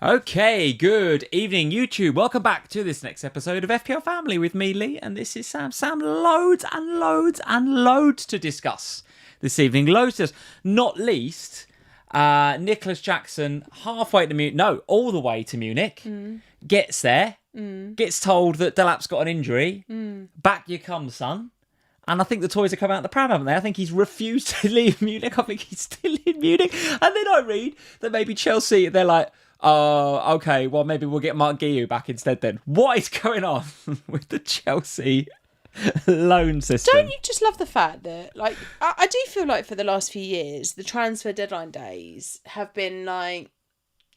Okay, good evening, YouTube. Welcome back to this next episode of FPL Family with me, Lee, and this is Sam. Sam, loads and loads and loads to discuss this evening. Loads to discuss. Not least, Nicholas Jackson, halfway to Munich, no, all the way to Munich, gets there, gets told that Delap's got an injury. Back you come, son. And I think the toys have come out the pram, haven't they? I think he's refused to leave Munich. I think he's still in Munich. And then I read that maybe Chelsea, they're like, oh, okay, well, maybe we'll get Mark Guiu back instead then. What is going on with the Chelsea loan system? Don't you just love the fact that, like, I do feel like for the last few years, the transfer deadline days have been, like,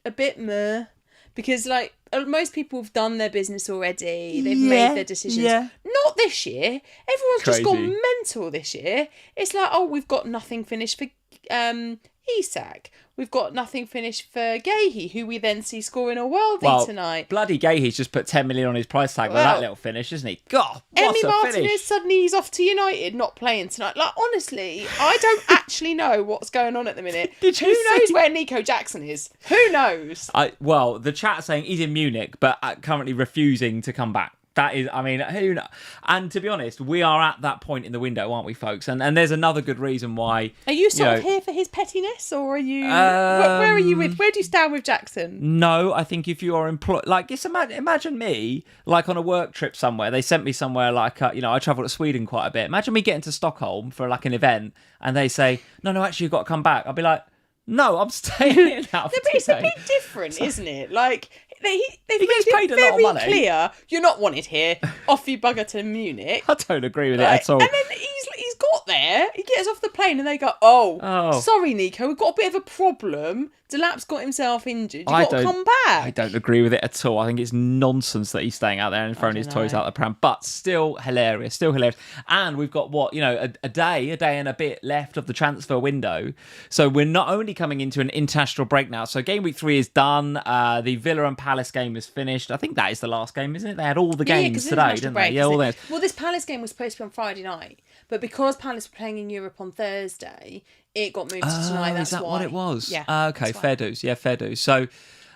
a bit meh. Because, like, most people have done their business already. They've made their decisions. Yeah. Not this year. Everyone's just gone mental this year. It's like, oh, we've got nothing finished for Isak. We've got nothing finished for Gahey, who we then see scoring a worldie tonight. Bloody Gahey's just put 10 million on his price tag with that little finish, isn't he? God, what a Martinez finish. Suddenly he's off to United, not playing tonight. Like, honestly, I don't actually know what's going on at the minute. Who knows where Nico Jackson is? Who knows? Well, the chat's saying he's in Munich, but currently refusing to come back. That is, I mean, who knows? And to be honest, we are at that point in the window, aren't we, folks? And there's another good reason why. Are you sort of here for his pettiness, or are you? Where are you with? Where do you stand with Jackson? No, I think if you are employed, like, just imagine me, like on a work trip somewhere. They sent me somewhere, like, I travel to Sweden quite a bit. Imagine me getting to Stockholm for like an event, and they say, no, actually, you've got to come back. I'll be like, no, I'm staying here now. But it's a bit different, isn't it? Like, They've he gets paid made a it lot of money. very clear, you're not wanted here. Off you bugger to Munich. I don't agree with it at all. And then he's got there. He gets off the plane and they go, oh, sorry, Nico, we've got a bit of a problem. Delap's got himself injured. You've got to come back. I don't agree with it at all. I think it's nonsense that he's staying out there and throwing his toys out the pram. But still hilarious. And we've got a day and a bit left of the transfer window. So we're not only coming into an international break now. So game week 3 is done. The Villa and Palace game is finished. I think that is the last game, isn't it? They had all the games today, didn't they? Yeah, all those. Well, this Palace game was supposed to be on Friday night. But because Palace were playing in Europe on Thursday, it got moved to tonight. That's is that why. what it was? Yeah. Okay, fair dues. Yeah, fair dues. So,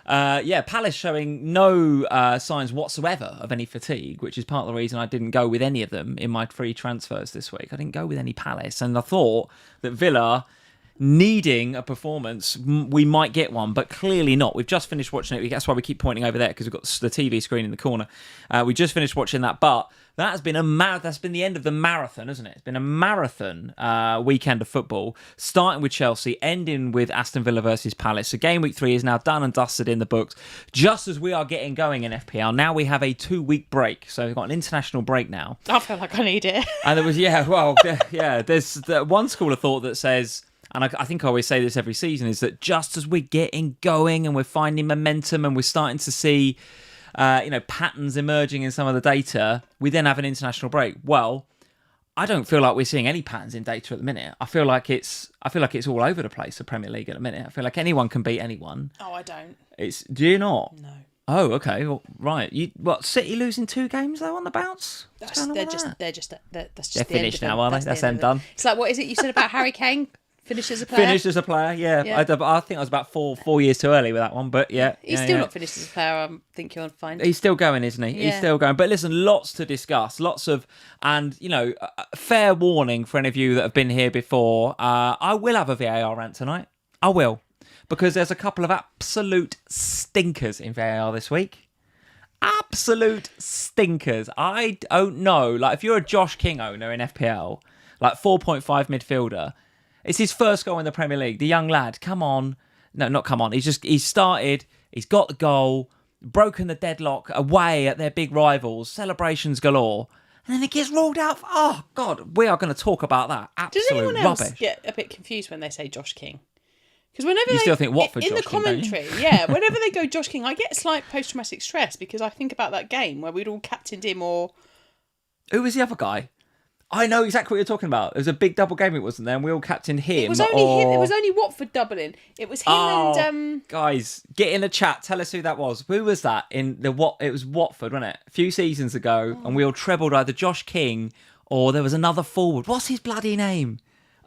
Palace showing no signs whatsoever of any fatigue, which is part of the reason I didn't go with any of them in my free transfers this week. I didn't go with any Palace. And I thought that Villa, needing a performance, we might get one, but clearly not. We've just finished watching it. That's why we keep pointing over there, because we've got the TV screen in the corner. We just finished watching that, but that has been that's been the end of the marathon, hasn't it? It's been a marathon weekend of football, starting with Chelsea, ending with Aston Villa versus Palace. So game week 3 is now done and dusted in the books. Just as we are getting going in FPL, now we have a 2-week break. So we've got an international break now. I feel like I need it. And there was, there's one school of thought that says, and I think I always say this every season, is that just as we're getting going and we're finding momentum and we're starting to see patterns emerging in some of the data, we then have an international break. Well, I don't feel like we're seeing any patterns in data at the minute. I feel like it's all over the place, the Premier League at the minute. I feel like anyone can beat anyone. Oh, I don't. Do you not? No. Oh, okay. Well, right. City losing 2 games though on the bounce? That's just they're finished now, aren't they? That's them done. It's like, what is it you said about Harry Kane? Finished as a player? Yeah. I think I was about 4 years too early with that one, but yeah. He's still not finished as a player, I think you'll find. He's still going, isn't he? Yeah. He's still going. But listen, lots to discuss. Fair warning for any of you that have been here before. I will have a VAR rant tonight. I will. Because there's a couple of absolute stinkers in VAR this week. Absolute stinkers. I don't know. Like, if you're a Josh King owner in FPL, like 4.5 midfielder, it's his first goal in the Premier League. The young lad, come on. No, not come on. He's started. He's got the goal, broken the deadlock away at their big rivals, celebrations galore. And then it gets ruled out. Oh, God, we are going to talk about that. Absolute rubbish. Does anyone else get a bit confused when they say Josh King? Because whenever you still think Watford in Josh the commentary, King, whenever they go Josh King, I get a slight post-traumatic stress because I think about that game where we'd all captained him or... Who was the other guy? I know exactly what you're talking about. It was a big double game, it wasn't there? And we all captained him. It was only him. It was only Watford doubling. It was him and... Guys, get in the chat. Tell us who that was. Who was that? It was Watford, wasn't it? A few seasons ago. And we all trebled either Josh King or there was another forward. What's his bloody name?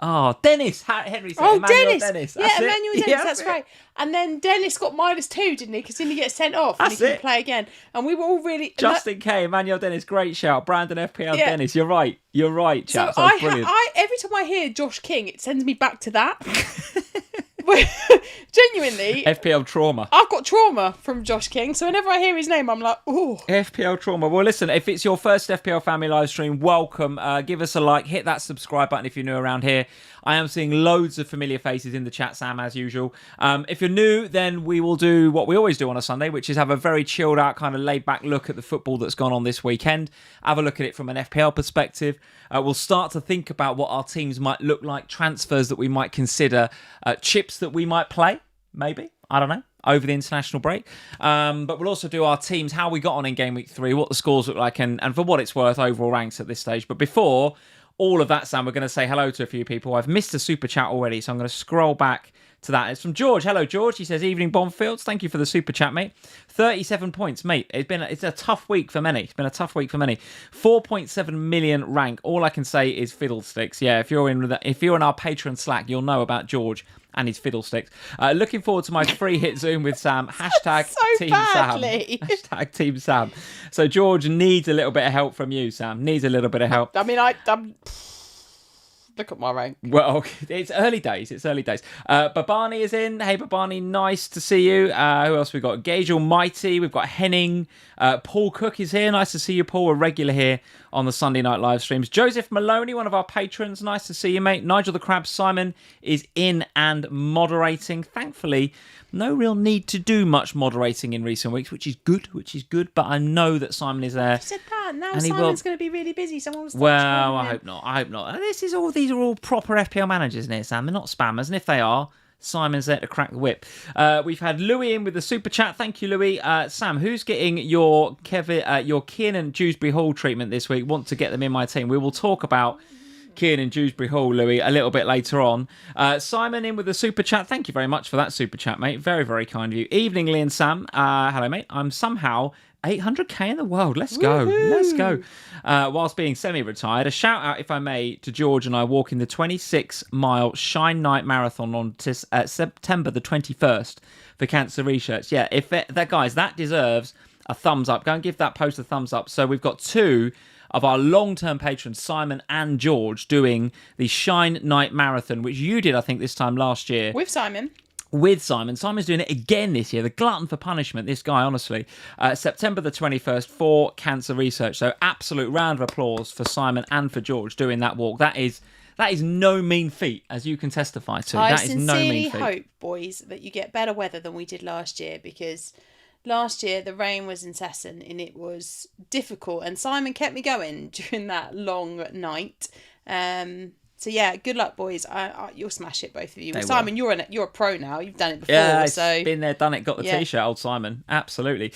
Oh, Dennis. Henry said Oh, Emmanuel Dennis. That's it. Emmanuel Dennis, Yeah, that's right. And then Dennis got -2, didn't he? Because didn't he get sent off and he That's couldn't it. play again? And we were all really... Justin K, Emmanuel Dennis, great shout. Brandon FPL Yeah. Dennis, you're right. You're right, So chaps. That's brilliant. every time I hear Josh King, it sends me back to that. Genuinely, FPL trauma. I've got trauma from Josh King, so whenever I hear his name, I'm like, ooh. FPL trauma. Well, listen, if it's your first FPL family live stream, welcome. Give us a like, hit that subscribe button if you're new around here. I am seeing loads of familiar faces in the chat, Sam, as usual. If you're new, then we will do what we always do on a Sunday, which is have a very chilled out, kind of laid back look at the football that's gone on this weekend. Have a look at it from an FPL perspective. We'll start to think about what our teams might look like, transfers that we might consider, chips that we might play, maybe. I don't know. Over the international break. But we'll also do our teams, how we got on in game week 3, what the scores look like, and for what it's worth, overall ranks at this stage. But before all of that, Sam, we're going to say hello to a few people. I've missed a super chat already, so I'm going to scroll back to that. It's from George. Hello, George. He says, evening, Bonfields. Thank you for the super chat, mate. 37 points, mate. It's a tough week for many. It's been a tough week for many. 4.7 million rank. All I can say is fiddlesticks. Yeah, if you're in our Patreon Slack, you'll know about George and his fiddlesticks. Looking forward to my free hit Zoom with Sam. Hashtag So Team badly. Sam. Hashtag Team Sam. So George needs a little bit of help from you, Sam. Needs a little bit of help. I mean, I'm... Look at my rank. Well, it's early days. Babani is in. Hey, Babani, nice to see you. Who else we got? Gage Almighty. We've got Henning. Paul Cook is here. Nice to see you, Paul. A regular here on the Sunday night live streams. Joseph Maloney, one of our patrons. Nice to see you, mate. Nigel the Crab Simon is in and moderating. Thankfully, no real need to do much moderating in recent weeks, which is good. But I know that Simon is there. You said that. Now and Simon's going to be really busy. Someone will Well, I hope not. These are all proper FPL managers, isn't it, Sam? They're not spammers. And if they are, Simon's there to crack the whip. We've had Louis in with the super chat. Thank you, Louis. Sam, who's getting your Kiernan Dewsbury Hall treatment this week? Want to get them in my team. We will talk about Kiernan Dewsbury Hall, Louis, a little bit later on. Simon in with the super chat. Thank you very much for that super chat, mate. Very, very kind of you. Evening, Lee and Sam. Hello, mate. I'm somehow 800k in the world. Let's go. Woo-hoo. Let's go. Whilst being semi-retired, a shout out, if I may, to George and I walking the 26-mile Shine Night Marathon on September the 21st for Cancer Research. Yeah, guys, that deserves a thumbs up. Go and give that post a thumbs up. So we've got two of our long-term patrons, Simon and George, doing the Shine Night Marathon, which you did, I think, this time last year. With Simon. Simon's doing it again this year. The glutton for punishment, this guy, honestly. September the 21st for Cancer Research. So absolute round of applause for Simon and for George doing that walk. That is no mean feat, as you can testify to. I That is no mean feat. sincerely hope, boys, that you get better weather than we did last year, because last year the rain was incessant and it was difficult, and Simon kept me going during that long night. So yeah, good luck, boys. You'll smash it, both of you. Well, Simon, you're a pro now. You've done it before. Yeah, so been there, done it, got the t-shirt, old Simon. Absolutely.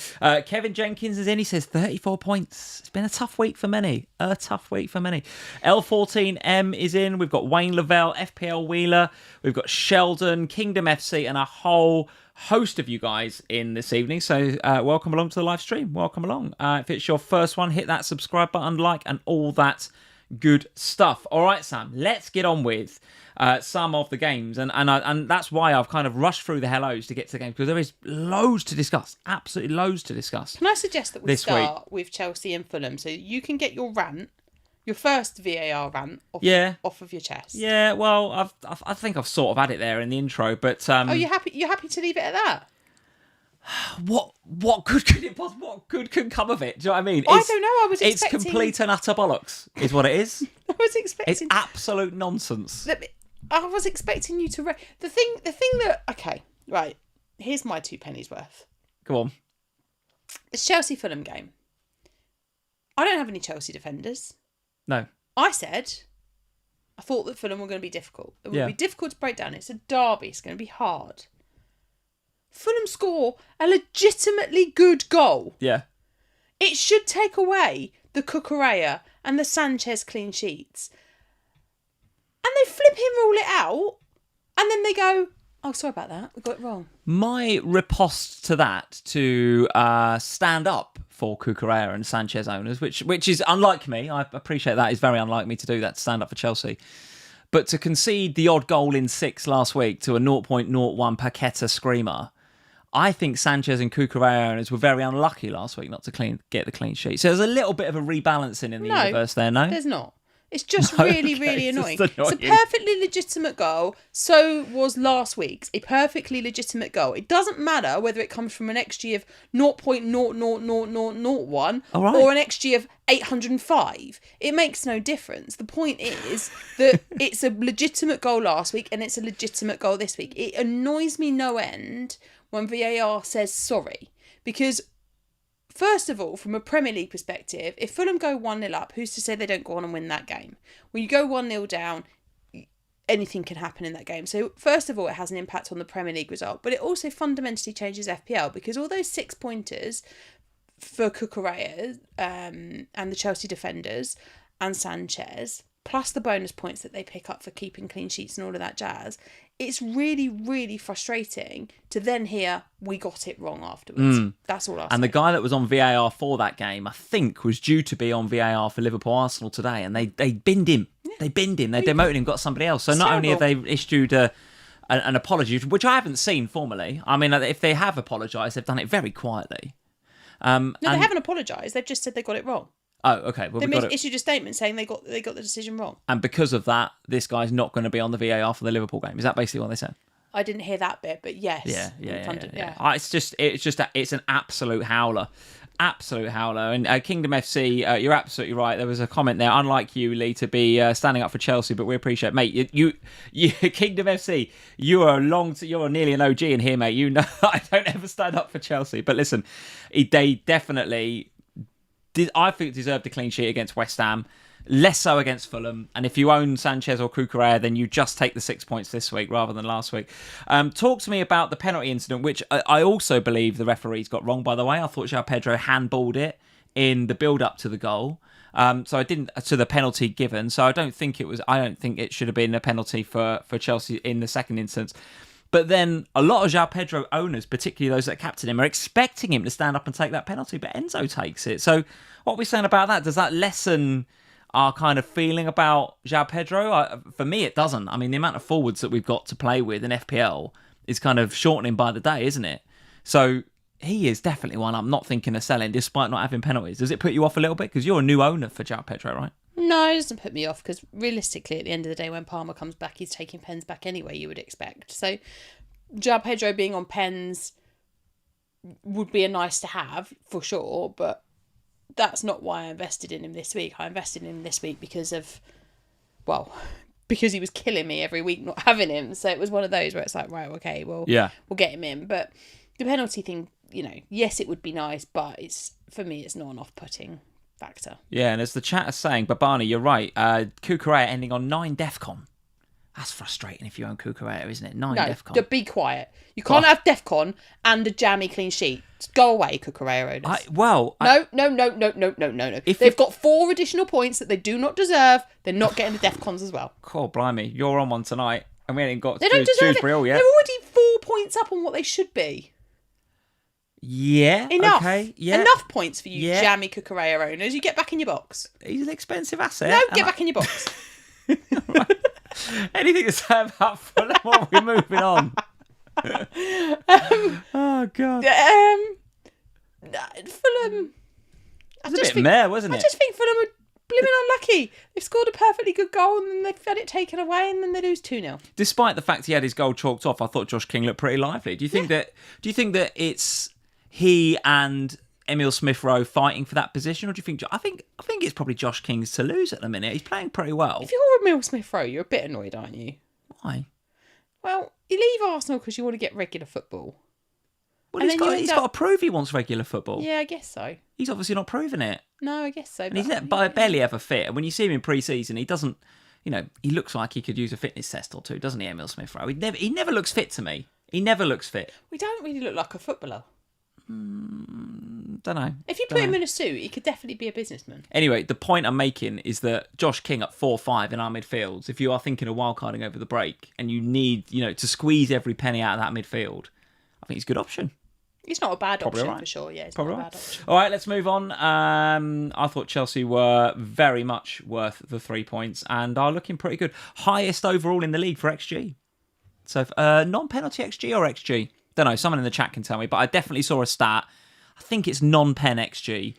Kevin Jenkins is in. He says 34 points. It's been a tough week for many. L14M is in. We've got Wayne Lavelle, FPL Wheeler. We've got Sheldon, Kingdom FC, and a whole host of you guys in this evening. So welcome along to the live stream. Welcome along. If it's your first one, hit that subscribe button, like, and all that good stuff. All right, Sam, let's get on with some of the games, and that's why I've kind of rushed through the hellos to get to the games, because there is loads to discuss, absolutely loads to discuss. Can I suggest that we start with Chelsea and Fulham, so you can get your rant, your first VAR rant, off of your chest? Yeah, well, I think I've sort of had it there in the intro, but you're happy to leave it at that? What good can come of it? Do you know what I mean? I don't know. I was expecting... It's complete and utter bollocks, is what it is. I was expecting... It's absolute nonsense. I was expecting you to... The thing that... Okay, right. Here's my 2 pennies worth. Go on. It's Chelsea-Fulham game. I don't have any Chelsea defenders. No. I said I thought that Fulham were going to be difficult. It would be difficult to break down. It's a derby. It's going to be hard. Fulham score a legitimately good goal. Yeah. It should take away the Cucurella and the Sanchez clean sheets. And they flip him rule it out, and then they go, oh, sorry about that, we got it wrong. My riposte to that, to stand up for Cucurella and Sanchez owners, which is unlike me. I appreciate that. It's very unlike me to do that, to stand up for Chelsea. But to concede the odd goal in 6 last week to a 0.01 Paqueta screamer, I think Sanchez and Cucurella owners were very unlucky last week not to get the clean sheet. So there's a little bit of a rebalancing in the universe there, no? There's not. It's just really annoying. It's a perfectly legitimate goal. So was last week's. A perfectly legitimate goal. It doesn't matter whether it comes from an XG of 0.00001 or an XG of 805. It makes no difference. The point is that it's a legitimate goal last week and it's a legitimate goal this week. It annoys me no end when VAR says sorry. Because first of all, from a Premier League perspective, if Fulham go 1-0 up, who's to say they don't go on and win that game? When you go 1-0 down, anything can happen in that game. So first of all, it has an impact on the Premier League result, but it also fundamentally changes FPL because all those 6 pointers for Cucurella and the Chelsea defenders and Sanchez, plus the bonus points that they pick up for keeping clean sheets and all of that jazz, it's really frustrating to then hear we got it wrong afterwards. That's all I'll say. And the guy that was on VAR for that game, I think, was due to be on VAR for Liverpool-Arsenal today, and they binned him. Yeah. They binned him. They demoted him, got somebody else. So not only have they issued an apology, which I haven't seen formally. I mean, if they have apologised, they've done it very quietly. No, they haven't apologised. They've just said they got it wrong. Oh, okay. Well, they issued a statement saying they got the decision wrong. And because of that, this guy's not going to be on the VAR for the Liverpool game. Is that basically what they said? I didn't hear that bit, but yes. Yeah. It's an absolute howler. Absolute howler. And Kingdom FC, you're absolutely right. There was a comment there, unlike you, Lee, to be standing up for Chelsea, but we appreciate it. Mate, you Kingdom FC, you're nearly an OG in here, mate. You know I don't ever stand up for Chelsea. But listen, they definitely I think deserved a clean sheet against West Ham, less so against Fulham. And if you own Sanchez or Cucurella, then you just take the 6 points this week rather than last week. Talk to me about the penalty incident, which I also believe the referees got wrong, by the way. I thought Joao Pedro handballed it in the build-up to the goal. So I didn't to the penalty given. So I don't think it should have been a penalty for Chelsea in the second instance. But then a lot of Joao Pedro owners, particularly those that captain him, are expecting him to stand up and take that penalty, but Enzo takes it. So what are we saying about that? Does that lessen our kind of feeling about Joao Pedro? For me, it doesn't. I mean, the amount of forwards that we've got to play with in FPL is kind of shortening by the day, isn't it? So he is definitely one I'm not thinking of selling, despite not having penalties. Does it put you off a little bit? Because you're a new owner for Joao Pedro, right? No, it doesn't put me off because realistically, at the end of the day, when Palmer comes back, he's taking pens back anyway, you would expect. So Joao Pedro being on pens would be a nice to have for sure, but that's not why I invested in him this week. I invested in him this week because he was killing me every week not having him. So it was one of those where it's like, right, okay, we'll get him in. But the penalty thing, yes, it would be nice, but for me, it's not an off-putting factor. Yeah, and as the chat is saying, Babani, you're right. Cucurella ending on 9 DEFCON. That's frustrating if you own Cucurella, isn't it? 9 DEFCON. No, be quiet. You can't have DEFCON and a jammy clean sheet. Go away, Cucurella owners. No. They've got 4 additional points that they do not deserve. They're not getting the DEFCONs as well. Cool, blimey. You're on one tonight, and we ain't got they don't deserve Dewsbury it. yet. They're already 4 points up on what they should be. Yeah. Enough. Okay. Yeah. Enough points for you, jammy Cucurella owners. You get back in your box. He's an expensive asset. No, get back in your box. Right. Anything to say about Fulham? Or we're moving on. Oh God. Fulham. It was a bit meh, wasn't it? I just think Fulham are blimmin' unlucky. They've scored a perfectly good goal and then they've had it taken away and then they lose 2-0. Despite the fact he had his goal chalked off, I thought Josh King looked pretty lively. Do you think that it's he and Emile Smith-Rowe fighting for that position, or do you think? I think it's probably Josh King's to lose at the minute. He's playing pretty well. If you're Emile Smith-Rowe, you're a bit annoyed, aren't you? Why? Well, you leave Arsenal because you want to get regular football. Well, he's got to prove he wants regular football. Yeah, I guess so. He's obviously not proving it. No, I guess so. And he's barely ever fit. And when you see him in pre-season, he doesn't. He looks like he could use a fitness test or two, doesn't he, Emile Smith-Rowe? He never looks fit to me. He never looks fit. We don't really look like a footballer. Don't know. If you put him in a suit, he could definitely be a businessman. Anyway, the point I'm making is that Josh King at 4-5 in our midfields, if you are thinking of wildcarding over the break and you need, to squeeze every penny out of that midfield, I think he's a good option. He's not a bad Probably option right. for sure. Yeah, he's Probably not a right. bad option. All right, let's move on. I thought Chelsea were very much worth the 3 points and are looking pretty good. Highest overall in the league for XG. So non-penalty XG or XG? Don't know. Someone in the chat can tell me. But I definitely saw a stat. I think it's non-pen XG.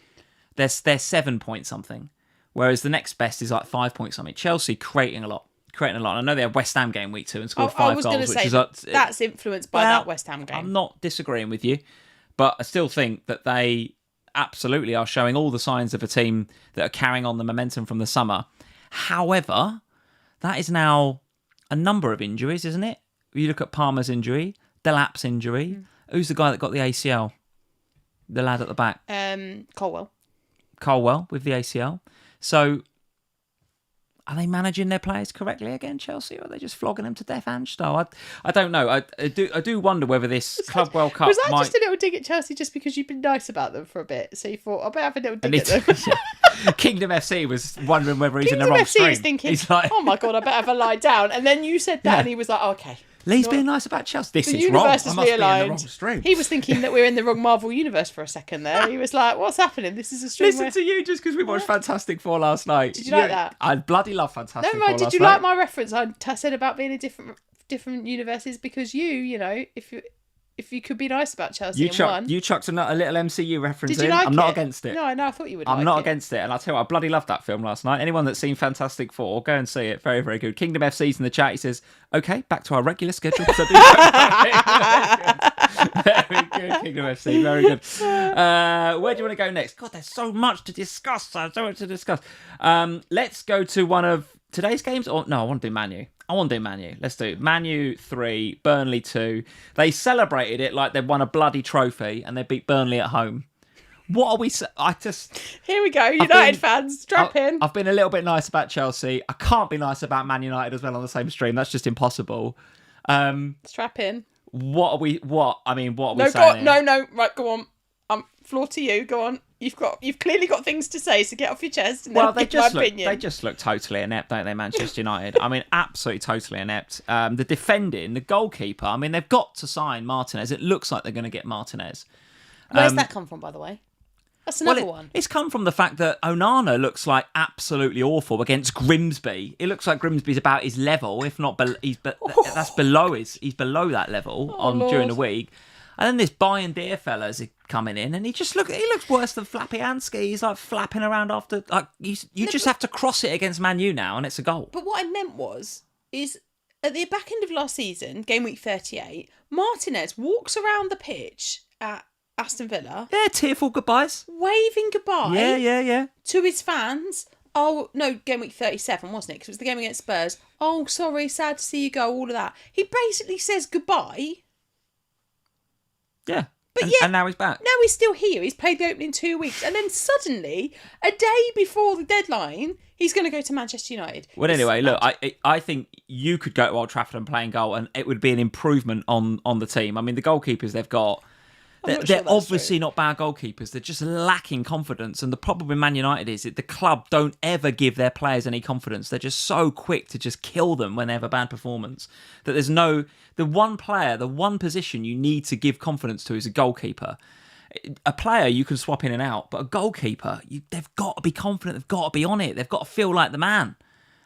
They're 7 point something, whereas the next best is like 5 point something. Chelsea creating a lot. I know they had West Ham game week 2 and scored 5 goals, which is that's influenced by that West Ham game. I'm not disagreeing with you, but I still think that they absolutely are showing all the signs of a team that are carrying on the momentum from the summer. However, that is now a number of injuries, isn't it? You look at Palmer's injury, Delap's injury. Who's the guy that got the ACL? The lad at the back. Colwell with the ACL. So, are they managing their players correctly again, Chelsea, or are they just flogging them to death, Ange style? I don't know. I do wonder whether this Club World Cup was that just a little dig at Chelsea just because you've been nice about them for a bit? So you thought, I better have a little dig at them. Kingdom FC was wondering whether he's in the wrong stream. Kingdom FC is thinking, he's like, oh my God, I better have a lie down. And then you said that and he was like, oh, okay. Lee's being nice about Chelsea. This the is wrong. I universe must has be in the realised. wrong stream. He was thinking that we're in the wrong Marvel universe for a second there. He was like, what's happening? This is a stream Listen to you just because we watched Fantastic Four last night. Did you like that? I bloody love Fantastic Four. No, right. Did you like my reference? I said about being in different universes because you know, if you could be nice about Chelsea you chucked a little MCU reference Did you in. like I'm not against it. No, I thought you would. I'm not against it, and I'll tell you what, I bloody loved that film last night. Anyone that's seen Fantastic Four, go and see it. Very, very good. Kingdom FC's in the chat. He says, "Okay, back to our regular schedule." So very good, Kingdom FC. Very good. Where do you want to go next? God, there's so much to discuss. Let's go to one of today's games. Or no, I want to do Man U. Let's do Man U 3, Burnley 2. They celebrated it like they'd won a bloody trophy and they beat Burnley at home. What are we... Here we go, United fans, strap in. I've been a little bit nice about Chelsea. I can't be nice about Man United as well on the same stream. That's just impossible. Strap in. What are we saying? No, right, go on. Floor to you, go on. You've clearly got things to say, so get off your chest and then give my opinion. They just look totally inept, don't they, Manchester United? I mean, absolutely totally inept. The goalkeeper, I mean, they've got to sign Martinez. It looks like they're going to get Martinez. Where's that come from, by the way? That's another one. It's come from the fact that Onana looks like absolutely awful against Grimsby. It looks like Grimsby's about his level, if not that's below he's below that level during the week. And then this Bayern Deer fella's coming in, and he looks worse than Flapianski. He's like flapping around after you just have to cross it against Man U now, and it's a goal. But what I meant is at the back end of last season, game week 38, Martinez walks around the pitch at Aston Villa. Yeah, tearful goodbyes, waving goodbye. Yeah. To his fans. Oh no, game week 37 wasn't it? Because it was the game against Spurs. Oh, sorry, sad to see you go. All of that. He basically says goodbye. Yeah. And now he's back. Now he's still here. He's played the opening 2 weeks. And then suddenly, a day before the deadline, he's going to go to Manchester United. Well, anyway, look, I think you could go to Old Trafford and play in goal, and it would be an improvement on the team. I mean, the goalkeepers they've got, they're obviously not bad goalkeepers. They're just lacking confidence. And the problem with Man United is that the club don't ever give their players any confidence. They're just so quick to just kill them when they have a bad performance. That there's the one player, the one position you need to give confidence to is a goalkeeper. A player you can swap in and out, but a goalkeeper, they've got to be confident. They've got to be on it. They've got to feel like the man.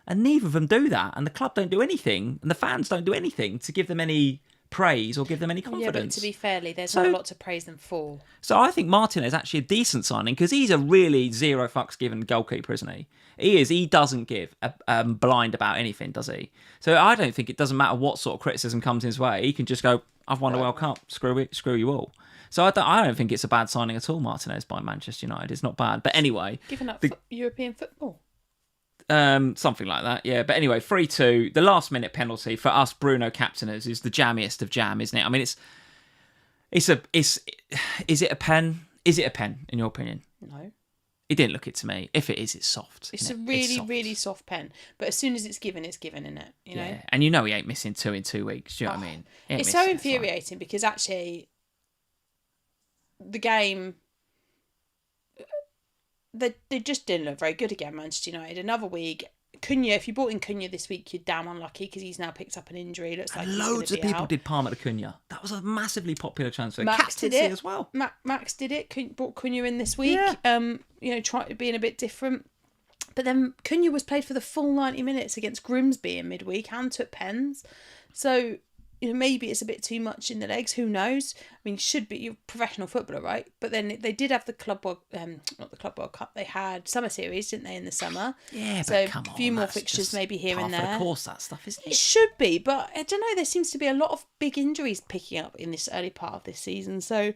And neither of them do that. And the club don't do anything. And the fans don't do anything to give them any praise or give them any confidence. Yeah, but to be fairly, there's not a lot to praise them for. So I think Martinez is actually a decent signing because he's a really zero fucks given goalkeeper, isn't he? He doesn't give a blind about anything, does he? So I don't think it doesn't matter what sort of criticism comes his way. He can just go, I've won the World Cup, screw you all. So I don't think it's a bad signing at all, Martinez, by Manchester United. It's not bad. But anyway... Giving up European football. Something like that, yeah. But anyway, 3-2. The last minute penalty for us Bruno captainers is the jammiest of jam, isn't it? I mean, is it a pen? Is it a pen in your opinion? No. It didn't look it to me. If it is, it's soft. It's a really, really soft pen. But as soon as it's given, isn't it? You know. Yeah. And you know he ain't missing 2 in 2 weeks. Do you know what I mean? It's so infuriating because actually, the game. They just didn't look very good again, Manchester United. Another week, Cunha, if you bought in Cunha this week, you're damn unlucky because he's now picked up an injury. Looks like Loads of people out. did Palmer to Cunha. That was a massively popular transfer. Max did Captaincy it as well. Max did it. Brought Cunha in this week. Yeah. Trying being a bit different. But then Cunha was played for the full 90 minutes against Grimsby in midweek and took pens. So, maybe it's a bit too much in the legs. Who knows? I mean, you're a professional footballer, right? But then they did have the Club World, not the Club World Cup. They had Summer Series, didn't they, in the summer? Yeah, so but come on. A few more fixtures maybe here and there. Of course, that stuff, isn't it? It should be, but I don't know. There seems to be a lot of big injuries picking up in this early part of this season. So,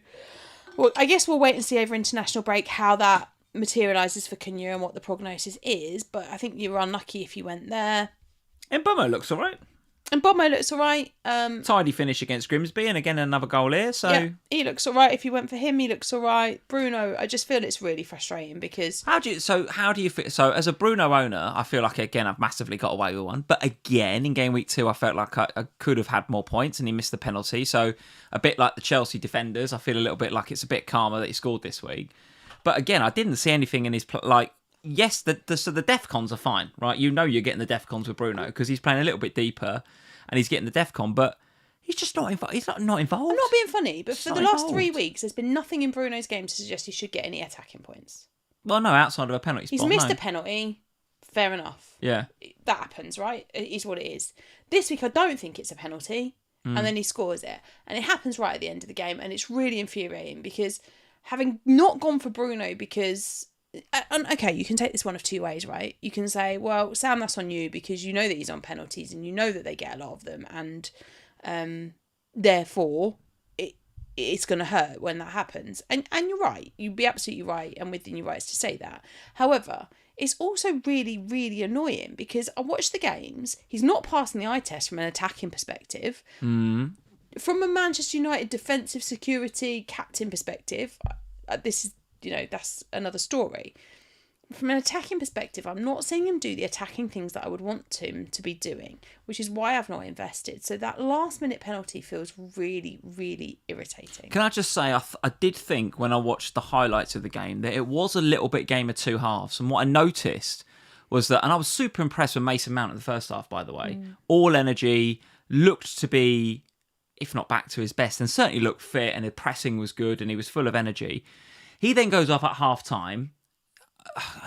well, I guess we'll wait and see over international break how that materialises for Cunha and what the prognosis is, but I think you were unlucky if you went there. And Bomo looks all right. And Bomo looks all right. Tidy finish against Grimsby, and again another goal here. So yeah, he looks all right. If you went for him, he looks all right. Bruno, I just feel it's really frustrating because how do you feel? So as a Bruno owner, I feel like again I've massively got away with one. But again in game week 2, I felt like I could have had more points, and he missed the penalty. So a bit like the Chelsea defenders, I feel a little bit like it's a bit calmer that he scored this week. But again, I didn't see anything in his yes, so the DEFCONs are fine, right? You're getting the DEFCONs with Bruno because he's playing a little bit deeper and he's getting the DEFCON, but he's just not involved. He's not involved. I'm not being funny, but for the last involved. 3 weeks, there's been nothing in Bruno's game to suggest he should get any attacking points. Well, no, outside of a penalty spot. He's missed a penalty. Fair enough. Yeah. That happens, right? It is what it is. This week, I don't think it's a penalty, and then he scores it. And it happens right at the end of the game, and it's really infuriating because having not gone for Bruno because... And okay, you can take this one of two ways, right? You can say, well, Sam, that's on you because you know that he's on penalties and you know that they get a lot of them, and therefore it's going to hurt when that happens. And you're right. You'd be absolutely right and within your rights to say that. However, it's also really, really annoying because I watch the games. He's not passing the eye test from an attacking perspective. From a Manchester United defensive security captain perspective, this is, that's another story. From an attacking perspective, I'm not seeing him do the attacking things that I would want him to be doing, which is why I've not invested. So that last minute penalty feels really, really irritating. Can I just say, I did think when I watched the highlights of the game that it was a little bit game of two halves. And what I noticed was that, and I was super impressed with Mason Mount in the first half, by the way, all energy, looked to be, if not back to his best, and certainly looked fit and his pressing was good and he was full of energy. He then goes off at half-time.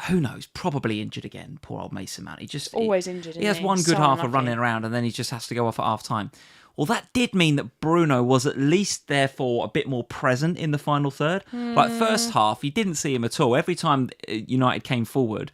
Who knows? Probably injured again. Poor old Mason Mount. Always injured. He has one good half of running around and then he just has to go off at half-time. Well, that did mean that Bruno was at least, therefore, a bit more present in the final third. Like, first half, you didn't see him at all. Every time United came forward,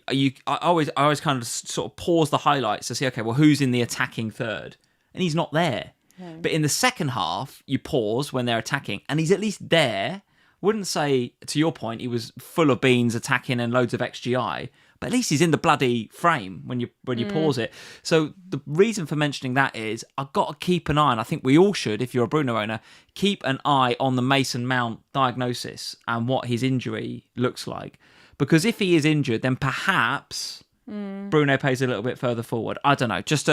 I always kind of sort of pause the highlights to see, okay, well, who's in the attacking third? And he's not there. No. But in the second half, you pause when they're attacking and he's at least there. Wouldn't say, to your point, he was full of beans attacking and loads of XGI, but at least he's in the bloody frame when you pause it. So the reason for mentioning that is I've got to keep an eye, and I think we all should, if you're a Bruno owner, keep an eye on the Mason Mount diagnosis and what his injury looks like. Because if he is injured, then perhaps Bruno plays a little bit further forward. I don't know, just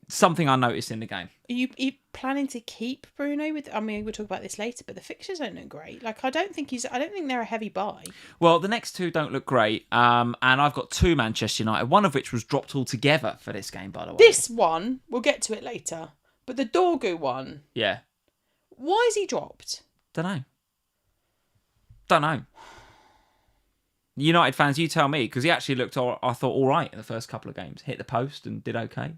something I noticed in the game. Are you planning to keep Bruno with? I mean, we'll talk about this later, but the fixtures don't look great. Like, I don't think they're a heavy buy. Well, the next two don't look great. And I've got two Manchester United, one of which was dropped altogether for this game, by the way. This one, we'll get to it later. But the Dorgu one. Yeah. Why is he dropped? Don't know. United fans, you tell me, because he actually looked, I thought, all right in the first couple of games. Hit the post and did okay.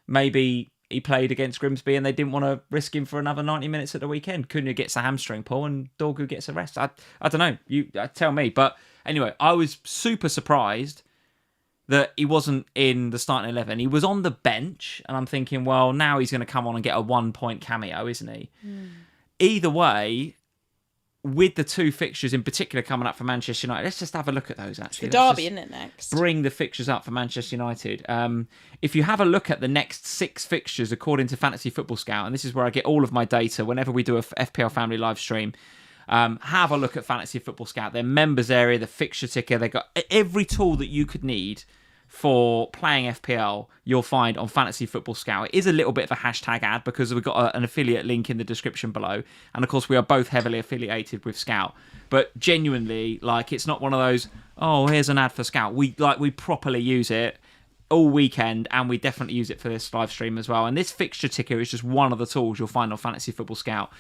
Maybe he played against Grimsby and they didn't want to risk him for another 90 minutes at the weekend. Cunha gets a hamstring pull and Dorgu gets a rest. I don't know. You tell me. But anyway, I was super surprised that he wasn't in the starting 11. He was on the bench and I'm thinking, well, now he's going to come on and get a 1 point cameo, isn't he? Either way, with the two fixtures in particular coming up for Manchester United, let's just have a look at those, actually. The derby, isn't it, next? Bring the fixtures up for Manchester United. If you have a look at the next 6 fixtures according to Fantasy Football Scout, and this is where I get all of my data whenever we do a FPL Family live stream, have a look at Fantasy Football Scout. Their members area, the fixture ticker, they've got every tool that you could need for playing FPL, you'll find on Fantasy Football Scout. It is a little bit of a hashtag ad because we've got an affiliate link in the description below. And of course, we are both heavily affiliated with Scout. But genuinely, like, it's not one of those, oh, here's an ad for Scout. We properly use it all weekend, and we definitely use it for this live stream as well. And this fixture ticker is just one of the tools you'll find on Fantasy Football Scout.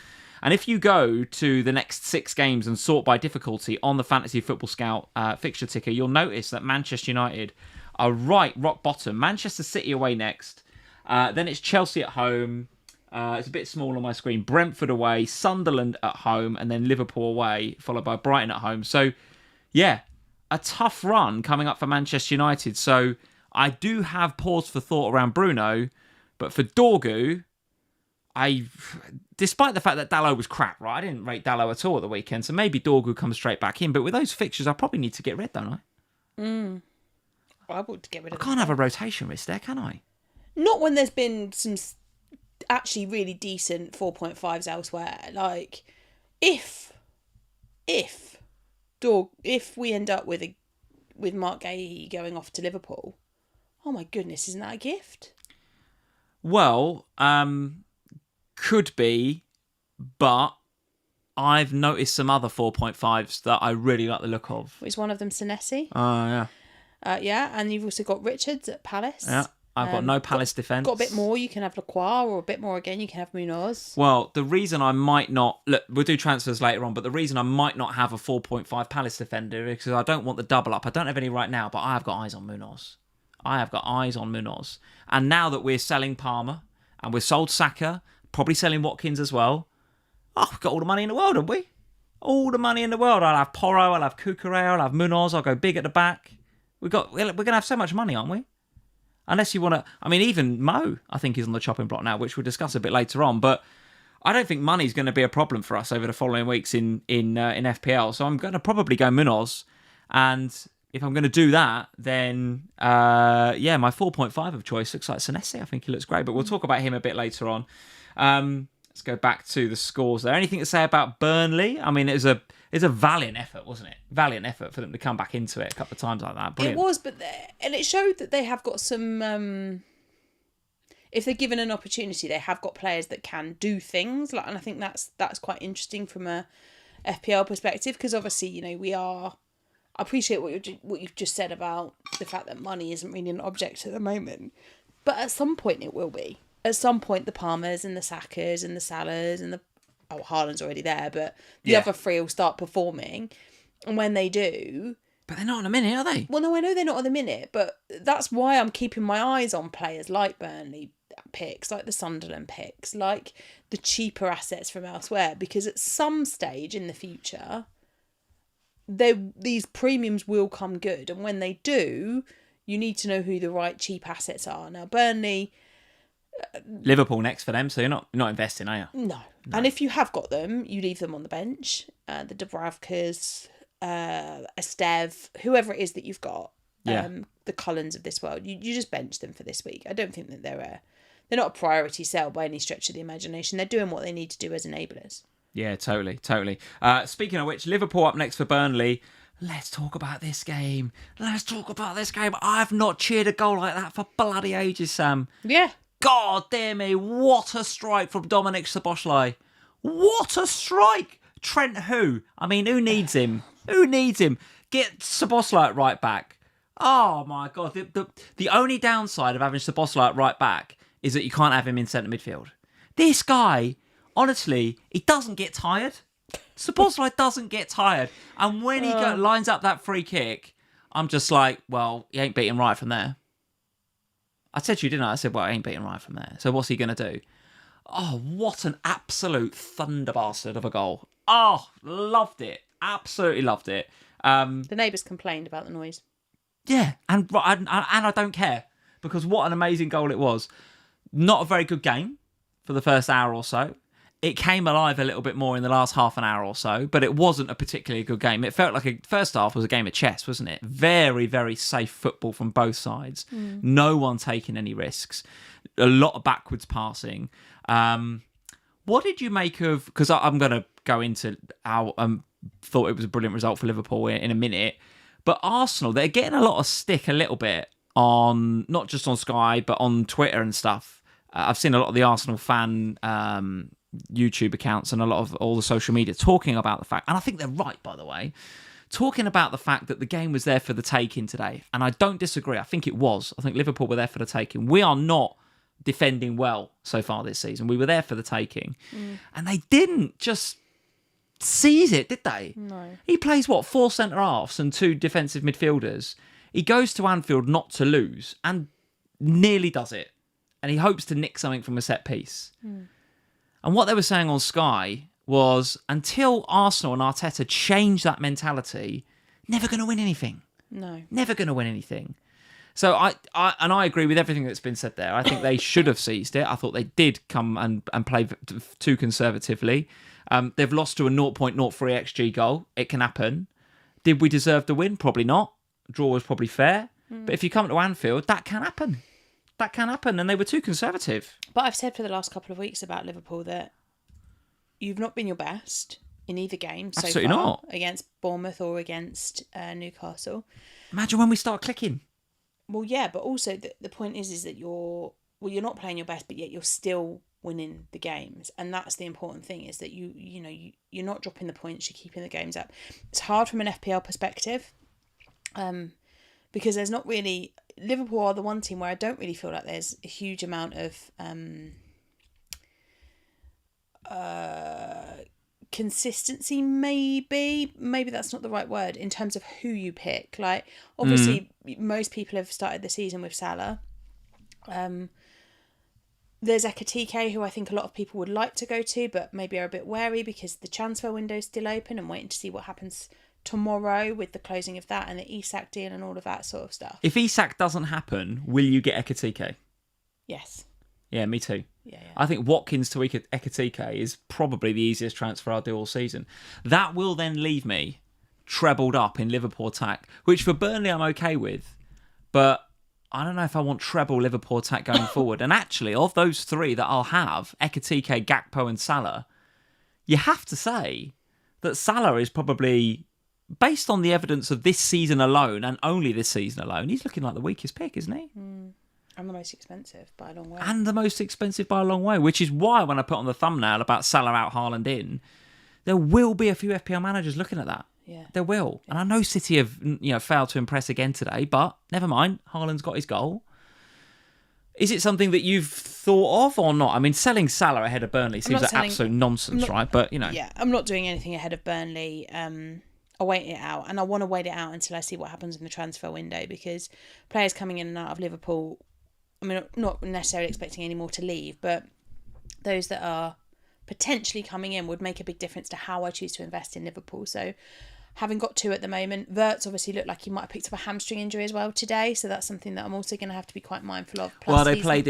And if you go to the next 6 games and sort by difficulty on the Fantasy Football Scout fixture ticker, you'll notice that Manchester United are rock bottom. Manchester City away next. Then it's Chelsea at home. It's a bit small on my screen. Brentford away, Sunderland at home, and then Liverpool away, followed by Brighton at home. So, yeah, a tough run coming up for Manchester United. So I do have pause for thought around Bruno, but for Dorgu, despite the fact that Dalot was crap, right? I didn't rate Dalot at all at the weekend, so maybe Dorgu comes straight back in. But with those fixtures, I probably need to get rid, don't I? I would get rid of I can't have a rotation risk there, can I? Not when there's been some actually really decent 4.5s elsewhere. Like, if we end up with Mark Gahey going off to Liverpool, oh my goodness, isn't that a gift? Well, could be, but I've noticed some other 4.5s that I really like the look of. Is one of them Senesi? Oh, yeah. Yeah, and you've also got Richards at Palace. Yeah, I've got no Palace defence. Got a bit more, you can have Lacroix, or a bit more again, you can have Munoz. Well, the reason I might not... Look, we'll do transfers later on, but the reason I might not have a 4.5 Palace defender is because I don't want the double up. I don't have any right now, but I have got eyes on Munoz. And now that we're selling Palmer, and we've sold Saka, probably selling Watkins as well, we've got all the money in the world, haven't we? All the money in the world. I'll have Porro, I'll have Cucurella, I'll have Munoz, I'll go big at the back. We're going to have so much money, aren't we? Unless you want to... I mean, even Mo, I think, is on the chopping block now, which we'll discuss a bit later on. But I don't think money's going to be a problem for us over the following weeks in FPL. So I'm going to probably go Munoz. And if I'm going to do that, then, my 4.5 of choice looks like Senesi. I think he looks great. But we'll talk about him a bit later on. Let's go back to the scores there. Anything to say about Burnley? I mean, it's a valiant effort, wasn't it? Valiant effort for them to come back into it a couple of times like that. Brilliant. It was, and it showed that they have got some... if they're given an opportunity, they have got players that can do things. And I think that's quite interesting from a FPL perspective, because obviously, I appreciate what you've just said about the fact that money isn't really an object at the moment. But at some point it will be. At some point the Palmers and the Sakas and the Salahs and Haaland's already there, but the other three will start performing. And when they do... But they're not in a minute, are they? Well, no, I know they're not in the minute, but that's why I'm keeping my eyes on players like Burnley picks, like the Sunderland picks, like the cheaper assets from elsewhere, because at some stage in the future, these premiums will come good. And when they do, you need to know who the right cheap assets are. Now, Burnley... Liverpool next for them, so you're not investing, are you? No. And if you have got them, you leave them on the bench. The Dubravkas, Estev, whoever it is that you've got, the Cullens of this world, you just bench them for this week. I don't think that they're not a priority sell by any stretch of the imagination. They're doing what they need to do as enablers. Yeah, totally. Speaking of which, Liverpool up next for Burnley. Let's talk about this game. I've not cheered a goal like that for bloody ages, Sam. Yeah. God dear me, what a strike from Dominic Szoboszlai. What a strike! Trent who? I mean, who needs him? Get Szoboszlai at right back. Oh my God. The only downside of having Szoboszlai at right back is that you can't have him in centre midfield. This guy, honestly, he doesn't get tired. Szoboszlai doesn't get tired. And when he lines up that free kick, I'm just like, well, he ain't beating right from there. I said to you, didn't I? I said, well, he ain't beating right from there. So what's he going to do? Oh, what an absolute thunder bastard of a goal. Oh, loved it. Absolutely loved it. The neighbours complained about the noise. Yeah, and I don't care, because what an amazing goal it was. Not a very good game for the first hour or so. It came alive a little bit more in the last half an hour or so, but it wasn't a particularly good game. It felt like first half was a game of chess, wasn't it? Very, very safe football from both sides. No one taking any risks. A lot of backwards passing. What did you make of... Because I'm going to go into how thought it was a brilliant result for Liverpool in a minute. But Arsenal, they're getting a lot of stick a little bit on... Not just on Sky, but on Twitter and stuff. I've seen a lot of the Arsenal fan... YouTube accounts and a lot of all the social media talking about the fact, and I think they're right, by the way, talking about the fact that the game was there for the taking today, and I don't disagree. I think it was. I think Liverpool were there for the taking. We are not defending well so far this season. We were there for the taking. And they didn't just seize it, did they? No. He plays, 4 centre-halves and 2 defensive midfielders. He goes to Anfield not to lose and nearly does it. And he hopes to nick something from a set piece. And what they were saying on Sky was, until Arsenal and Arteta change that mentality, never going to win anything. No. Never going to win anything. So I agree with everything that's been said there. I think they should have seized it. I thought they did come and play too conservatively. They've lost to a 0.03 XG goal. It can happen. Did we deserve the win? Probably not. Draw was probably fair. But if you come to Anfield, that can happen. That can happen. And they were too conservative. But I've said for the last couple of weeks about Liverpool that you've not been your best in either game so Absolutely far not. against Bournemouth or against Newcastle. Imagine when we start clicking. Well, yeah, but also the point is that you're not playing your best, but yet you're still winning the games, and that's the important thing, is that you're not dropping the points, you're keeping the games up. It's hard from an FPL perspective, because there's not really, Liverpool are the one team where I don't really feel like there's a huge amount of consistency, maybe that's not the right word, in terms of who you pick. Like, obviously most people have started the season with Salah. There's Ekatike, who I think a lot of people would like to go to, but maybe are a bit wary because the transfer window is still open and waiting to see what happens tomorrow with the closing of that and the Isak deal and all of that sort of stuff. If Isak doesn't happen, will you get Ekatike? Yes. Yeah, me too. Yeah. I think Watkins to Ekatike is probably the easiest transfer I'll do all season. That will then leave me trebled up in Liverpool attack, which for Burnley I'm okay with, but I don't know if I want treble Liverpool attack going forward. And actually, of those 3 that I'll have, Ekatike, Gakpo and Salah, you have to say that Salah is probably, based on the evidence of this season alone, and only this season alone, he's looking like the weakest pick, isn't he? And the most expensive by a long way. And the most expensive by a long way, which is why when I put on the thumbnail about Salah out, Haaland in, there will be a few FPL managers looking at that. Yeah. There will. And I know City have failed to impress again today, but never mind. Haaland's got his goal. Is it something that you've thought of or not? I mean, selling Salah ahead of Burnley seems like absolute nonsense, right? But, Yeah, I'm not doing anything ahead of Burnley. I'll wait it out. And I want to wait it out until I see what happens in the transfer window, because players coming in and out of Liverpool, I mean, not necessarily expecting any more to leave, but those that are potentially coming in would make a big difference to how I choose to invest in Liverpool. So having got 2 at the moment, Wirtz obviously looked like he might have picked up a hamstring injury as well today, so that's something that I'm also going to have to be quite mindful of. Plus, well, they played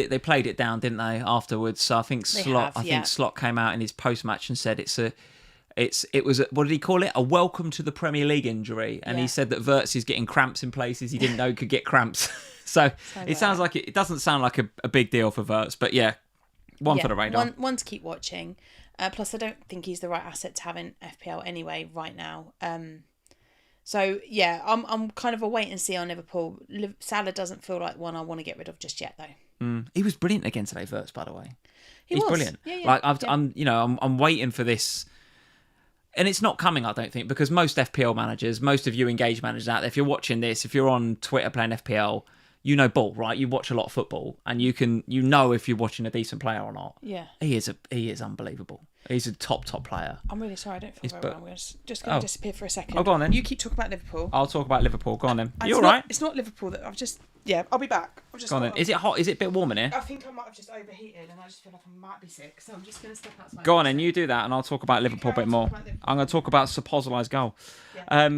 it down, didn't they, afterwards? So I think Slot came out in his post match and said it was what did he call it? A welcome to the Premier League injury, and he said that Wirtz is getting cramps in places he didn't know he could get cramps. So it sounds like it doesn't sound like a big deal for Wirtz, but yeah, one for the radar. One to keep watching. Plus, I don't think he's the right asset to have in FPL anyway right now. So yeah, I'm kind of a wait and see on Liverpool. Salah doesn't feel like one I want to get rid of just yet, though. He was brilliant again today, Wirtz, by the way. He's brilliant. Yeah. Like I'm waiting for this. And it's not coming, I don't think, because most FPL managers, most of you engaged managers out there, if you're watching this, if you're on Twitter playing FPL, you know ball, right? You watch a lot of football, and you know if you're watching a decent player or not. Yeah. He is unbelievable. He's a top player. I'm really sorry, I don't feel very well. I'm just going to disappear for a second. Oh, go on then. You keep talking about Liverpool. I'll talk about Liverpool. Go on then. You all right? right? It's not Liverpool that I've just... Yeah, I'll be back. Go on then. Is it hot? Is it a bit warm in here? I think I might have just overheated and I just feel like I might be sick, so I'm just going to step outside. Go on then, you do that and I'll talk about Liverpool a bit more. I'm going to talk about Szoboszlai's goal. Yeah.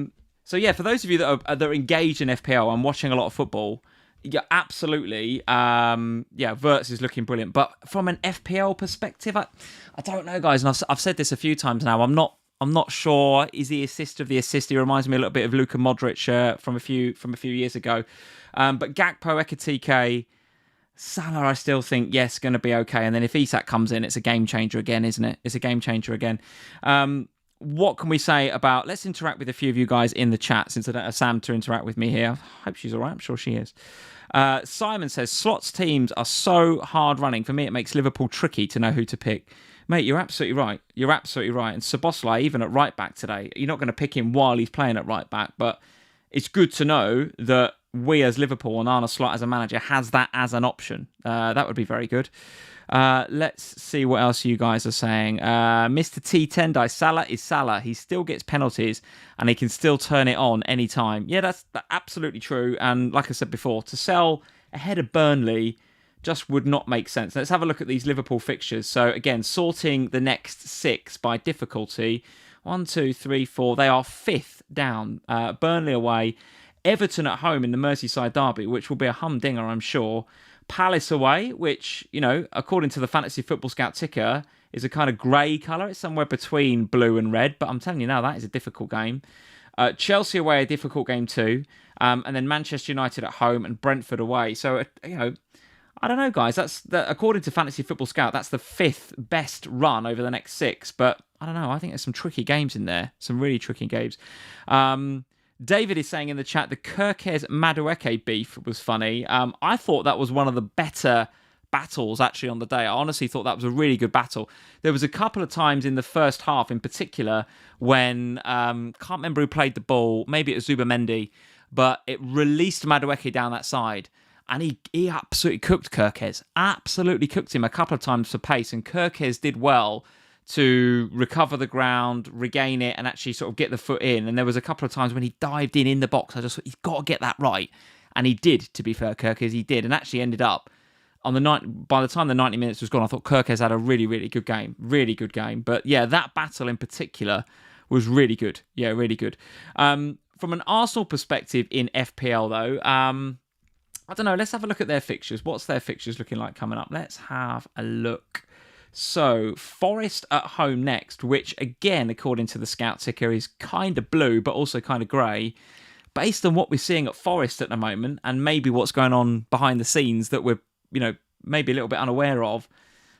So yeah, for those of you that are engaged in FPL and watching a lot of football, yeah, absolutely. Wirtz is looking brilliant. But from an FPL perspective, I don't know, guys, and I've said this a few times now. I'm not sure. Is the assist of the assist? He reminds me a little bit of Luka Modric from a few years ago. But Gakpo, Ekatike, Salah, I still think yes, going to be okay. And then if Isak comes in, it's a game changer again, isn't it? It's a game changer again. What can we say about... Let's interact with a few of you guys in the chat, since I don't have Sam to interact with me here. I hope she's all right. I'm sure she is. Simon says, Slot's teams are so hard running. For me, it makes Liverpool tricky to know who to pick. Mate, you're absolutely right. You're absolutely right. And Szoboszlai, even at right back today, you're not going to pick him while he's playing at right back, but it's good to know that we as Liverpool and Arne Slot as a manager has that as an option. That would be very good. Let's see what else you guys are saying. Mr. T Tendai, Salah is Salah. He still gets penalties and he can still turn it on anytime. Yeah, that's absolutely true. And like I said before, to sell ahead of Burnley just would not make sense. Let's have a look at these Liverpool fixtures. So again, sorting the next 6 by difficulty. 1, 2, 3, 4. They are 5th down. Burnley away. Everton at home in the Merseyside derby, which will be a humdinger, I'm sure. Palace away, which, according to the Fantasy Football Scout ticker, is a kind of grey colour. It's somewhere between blue and red, but I'm telling you now, that is a difficult game. Chelsea away, a difficult game too. And then Manchester United at home and Brentford away. So, I don't know, guys. According to Fantasy Football Scout, that's the 5th best run over the next 6. But I don't know. I think there's some tricky games in there. Some really tricky games. David is saying in the chat, the Kirkes Madueke beef was funny. I thought that was one of the better battles actually on the day. I honestly thought that was a really good battle. There was a couple of times in the first half in particular when, can't remember who played the ball. Maybe it was Zubamendi, but it released Madueke down that side. And he absolutely cooked Kirkes. Absolutely cooked him a couple of times for pace. And Kirkes did well to recover the ground, regain it, and actually sort of get the foot in. And there was a couple of times when he dived in the box. I just thought, he's got to get that right. And he did, to be fair, Kirkes. He did. And actually ended up, on the night, by the time the 90 minutes was gone, I thought Kirkes had a really, really good game. Really good game. But yeah, that battle in particular was really good. Yeah, really good. From an Arsenal perspective in FPL, though, I don't know. Let's have a look at their fixtures. What's their fixtures looking like coming up? Let's have a look. So, Forest at home next, which again, according to the Scout ticker, is kind of blue, but also kind of grey. Based on what we're seeing at Forest at the moment, and maybe what's going on behind the scenes that we're, maybe a little bit unaware of,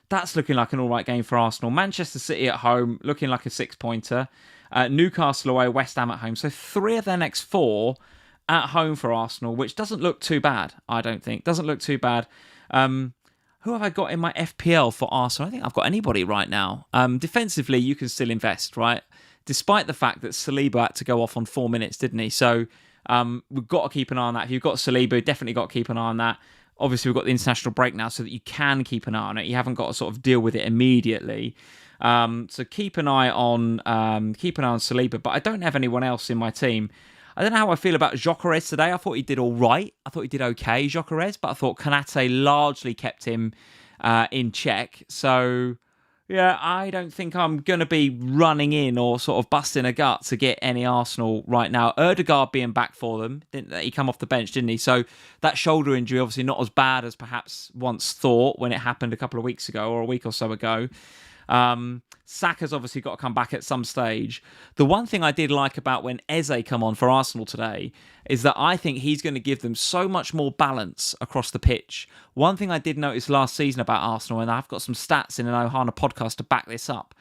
that's looking like an all right game for Arsenal. Manchester City at home, looking like a 6-pointer. Newcastle away, West Ham at home. So 3 of their next 4 at home for Arsenal, which doesn't look too bad, I don't think. Doesn't look too bad. Who have I got in my FPL for Arsenal? I think I've got anybody right now. Defensively, you can still invest, right? Despite the fact that Saliba had to go off on 4 minutes, didn't he? So we've got to keep an eye on that. If you've got Saliba, definitely got to keep an eye on that. Obviously, we've got the international break now so that you can keep an eye on it. You haven't got to sort of deal with it immediately. So keep an eye on Saliba. But I don't have anyone else in my team. I don't know how I feel about Gyökeres today. I thought he did all right. I thought he did okay, Gyökeres, but I thought Konate largely kept him in check. So, yeah, I don't think I'm going to be running in or sort of busting a gut to get any Arsenal right now. Ødegaard being back for them. He come off the bench, didn't he? So that shoulder injury, obviously not as bad as perhaps once thought when it happened a couple of weeks ago or a week or so ago. Saka's obviously got to come back at some stage. The one thing I did like about when Eze come on for Arsenal today is that I think he's going to give them so much more balance across the pitch. One thing I did notice last season about Arsenal, and I've got some stats in an Ohana podcast to back this up,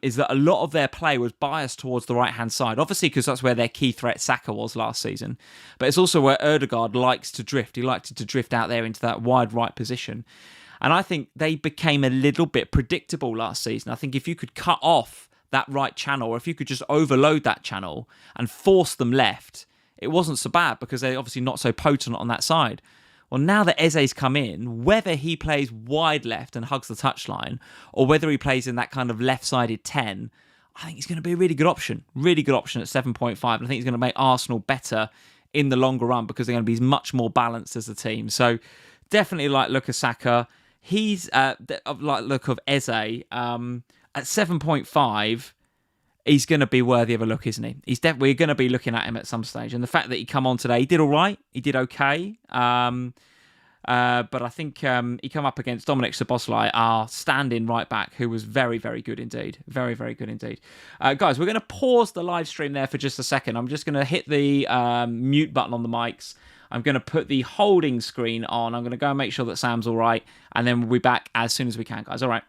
is that a lot of their play was biased towards the right-hand side. Obviously, because that's where their key threat Saka was last season. But it's also where Ødegaard likes to drift. He liked to drift out there into that wide right position. And I think they became a little bit predictable last season. I think if you could cut off that right channel, or if you could just overload that channel and force them left, it wasn't so bad because they're obviously not so potent on that side. Well, now that Eze's come in, whether he plays wide left and hugs the touchline, or whether he plays in that kind of left-sided 10, I think he's going to be a really good option. Really good option at 7.5. And I think he's going to make Arsenal better in the longer run because they're going to be much more balanced as a team. So definitely like look at Saka. He's like look of Eze at 7.5. He's going to be worthy of a look, isn't he? We're going to be looking at him at some stage. And the fact that he come on today, he did all right. He did okay. But I think he come up against Dominic Szoboszlai, our stand-in right back, who was very, very good indeed. Very, very good indeed. Guys, we're going to pause the live stream there for just a second. I'm just going to hit the mute button on the mics. I'm going to put the holding screen on. I'm going to go and make sure that Sam's all right. And then we'll be back as soon as we can, guys. All right.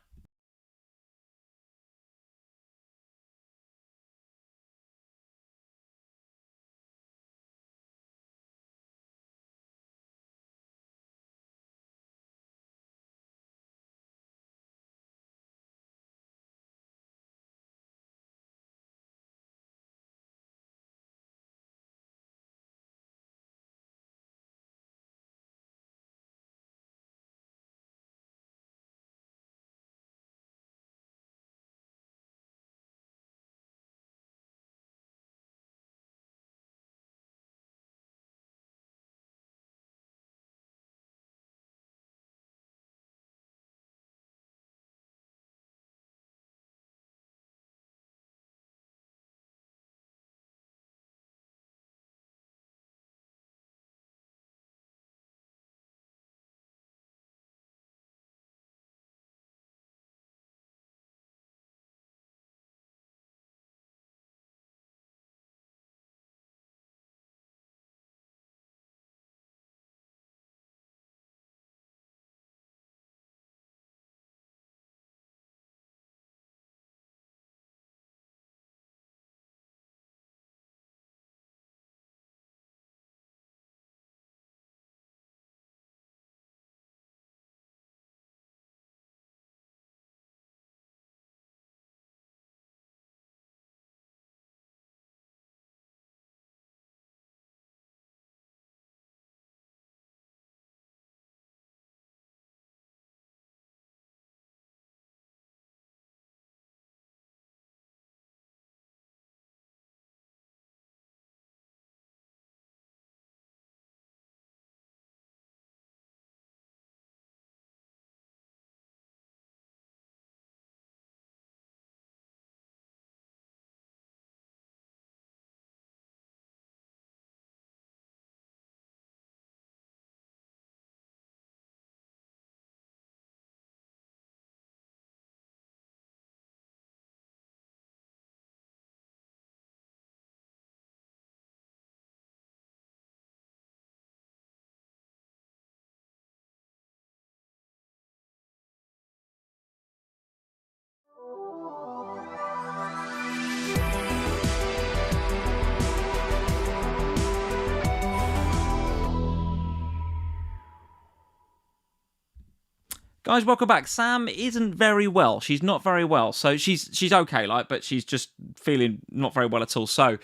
Guys, welcome back. Sam isn't very well. She's not very well. So she's okay, but she's just feeling not very well at all. So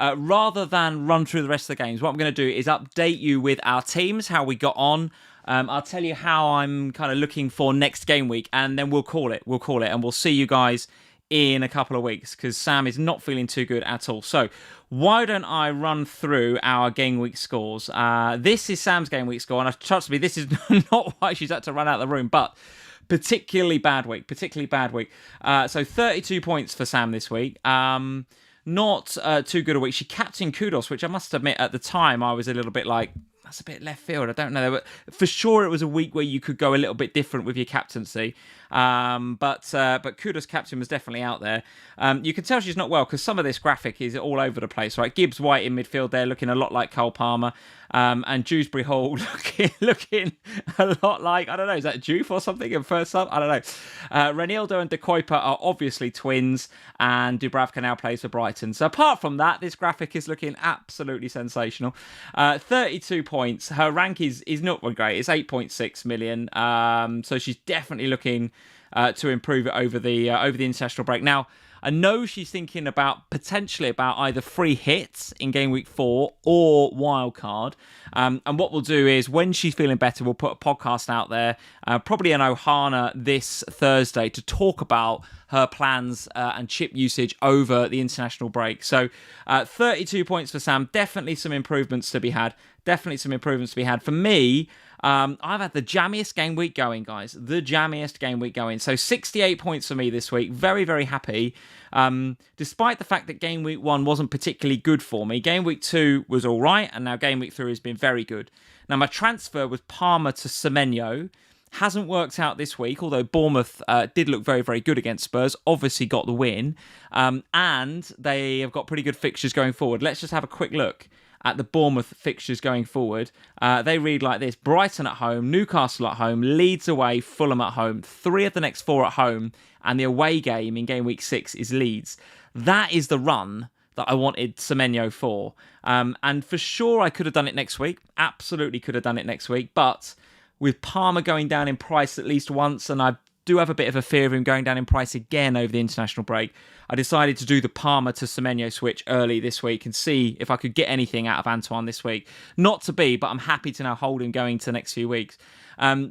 rather than run through the rest of the games, what I'm going to do is update you with our teams, how we got on. I'll tell you how I'm kind of looking for next game week, and then we'll call it. And we'll see you guys in a couple of weeks, because Sam is not feeling too good at all. So why don't I run through our game week scores? This is Sam's game week score, and trust me, this is not why she's had to run out of the room, but particularly bad week. So 32 points for Sam this week. Not too good a week. She captained Kudos, which I must admit at the time I was a little bit like, that's a bit left field. I don't know. But for sure it was a week where you could go a little bit different with your captaincy. But Kudos captain was definitely out there. You can tell she's not well because some of this graphic is all over the place, right? Gibbs White in midfield there looking a lot like Cole Palmer. And Dewsbury Hall looking a lot like, I don't know, is that Juve or something in first up? I don't know. Renildo and De Kuyper are obviously twins, and Dubravka now plays for Brighton. So apart from that, this graphic is looking absolutely sensational. 32 points. Her rank is not great. It's 8.6 million. So she's definitely looking to improve it over the international break. Now, I know she's thinking potentially about either free hits in game week 4 or wildcard. And what we'll do is, when she's feeling better, we'll put a podcast out there, probably in Ohana this Thursday, to talk about her plans and chip usage over the international break. So 32 points for Sam. Definitely some improvements to be had. For me, I've had the jammiest game week going, guys. So 68 points for me this week. Very, very happy. Despite the fact that game week 1 wasn't particularly good for me. Game week 2 was all right, and now game week 3 has been very good. Now, my transfer was Palmer to Semenyo. Hasn't worked out this week, although Bournemouth did look very, very good against Spurs. Obviously got the win. And they have got pretty good fixtures going forward. Let's just have a quick look at the Bournemouth fixtures going forward. They read like this: Brighton at home, Newcastle at home, Leeds away, Fulham at home, 3 of the next 4 at home, and the away game in game week 6 is Leeds. That is the run that I wanted Semenyo for. And for sure I could have done it next week. Absolutely could have done it next week. But with Palmer going down in price at least once, and I do have a bit of a fear of him going down in price again over the international break, I decided to do the Palmer to Semenyo switch early this week and see if I could get anything out of Antoine this week. Not to be, but I'm happy to now hold him going to the next few weeks.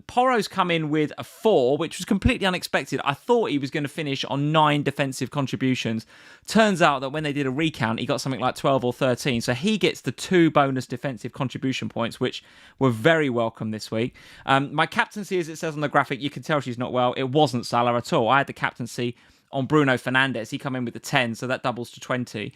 Porro's come in with a 4, which was completely unexpected. I thought he was going to finish on 9 defensive contributions. Turns out that when they did a recount, he got something like 12 or 13. So he gets the 2 bonus defensive contribution points, which were very welcome this week. My captaincy, as it says on the graphic, you can tell she's not well. It wasn't Salah at all. I had the captaincy on Bruno Fernandes. He come in with the 10, so that doubles to 20.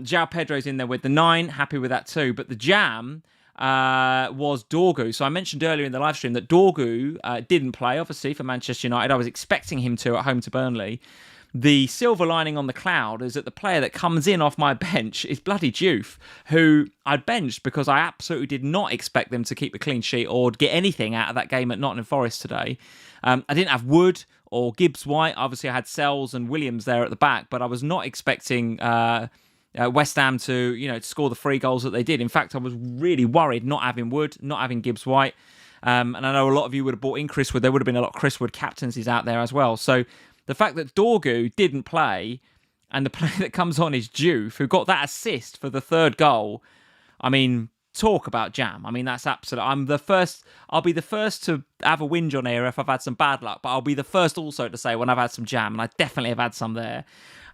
Joao Pedro's in there with the 9. Happy with that too. But the jam was Dorgu. So I mentioned earlier in the live stream that Dorgu didn't play, obviously, for Manchester United. I was expecting him to at home to Burnley. The silver lining on the cloud is that the player that comes in off my bench is bloody Juve, who I benched because I absolutely did not expect them to keep a clean sheet or get anything out of that game at Nottingham Forest today. I didn't have Wood or Gibbs White. Obviously, I had Sells and Williams there at the back, but I was not expecting West Ham to score the 3 goals that they did. In fact, I was really worried not having Wood, not having Gibbs White. And I know a lot of you would have bought in Chris Wood. There would have been a lot of Chris Wood captaincies out there as well. So the fact that Dorgu didn't play and the player that comes on is Juve, who got that assist for the 3rd goal, I mean, talk about jam. I mean, that's absolute. I'll be the first to have a whinge on here if I've had some bad luck, but I'll be the first also to say when I've had some jam, and I definitely have had some there.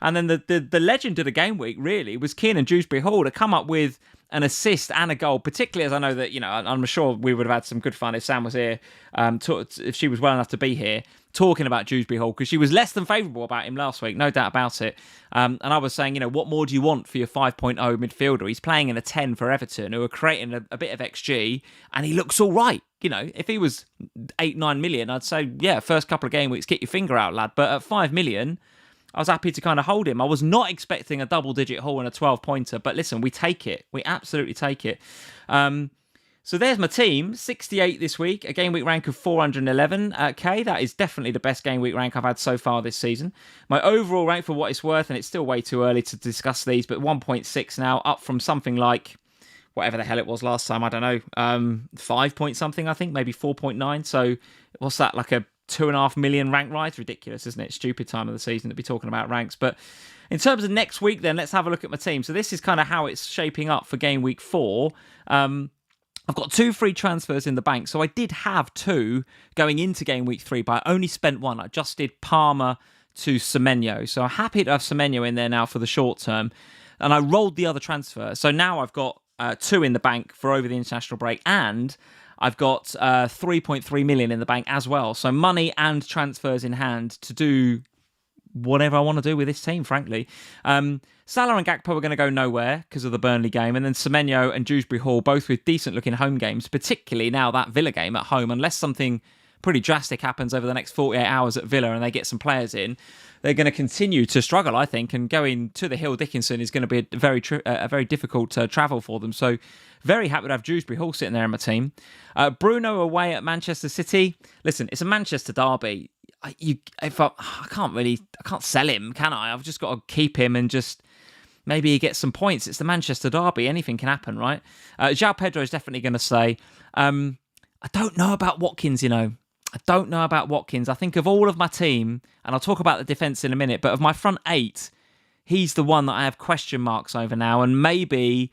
And then the legend of the game week really was Kiernan Dewsbury Hall to come up with an assist and a goal, particularly as I know that, I'm sure we would have had some good fun if Sam was here, if she was well enough to be here, talking about Dewsbury Hall, because she was less than favourable about him last week, no doubt about it. And I was saying, what more do you want for your 5.0 midfielder? He's playing in a 10 for Everton, who are creating a bit of XG, and he looks all right. If he was 8-9 million, I'd say, yeah, first couple of game weeks, get your finger out, lad. But at 5 million... I was happy to kind of hold him. I was not expecting a double-digit haul and a 12-pointer, but listen, we take it. We absolutely take it. So there's my team, 68 this week, a game week rank of 411k. That is definitely the best game week rank I've had so far this season. My overall rank, for what it's worth, and it's still way too early to discuss these, but 1.6 now, up from something like whatever the hell it was last time, I don't know, 5 point something, I think, maybe 4.9. So what's that, like a 2.5 million rank rides. Ridiculous, isn't it? Stupid time of the season to be talking about ranks. But in terms of next week, then, let's have a look at my team. So this is kind of how it's shaping up for game week 4. I've got 2 free transfers in the bank. So I did have 2 going into game week 3, but I only spent 1. I just did Palmer to Semenyo. So I'm happy to have Semenyo in there now for the short term. And I rolled the other transfer. So now I've got 2 in the bank for over the international break. And I've got 3.3 million in the bank as well. So money and transfers in hand to do whatever I want to do with this team, frankly. Salah and Gakpo are going to go nowhere because of the Burnley game. And then Semenyo and Dewsbury Hall, both with decent-looking home games, particularly now that Villa game at home, unless something pretty drastic happens over the next 48 hours at Villa and they get some players in, they're going to continue to struggle, I think, and going to the Hill Dickinson is going to be a very difficult travel for them. So very happy to have Dewsbury Hall sitting there in my team. Bruno away at Manchester City. Listen, it's a Manchester derby. I can't sell him, can I? I've just got to keep him and just maybe he gets some points. It's the Manchester derby. Anything can happen, right? Joao Pedro is definitely going to stay. I don't know about Watkins, I don't know about Watkins. I think of all of my team, and I'll talk about the defence in a minute, but of my front 8, he's the one that I have question marks over now, and maybe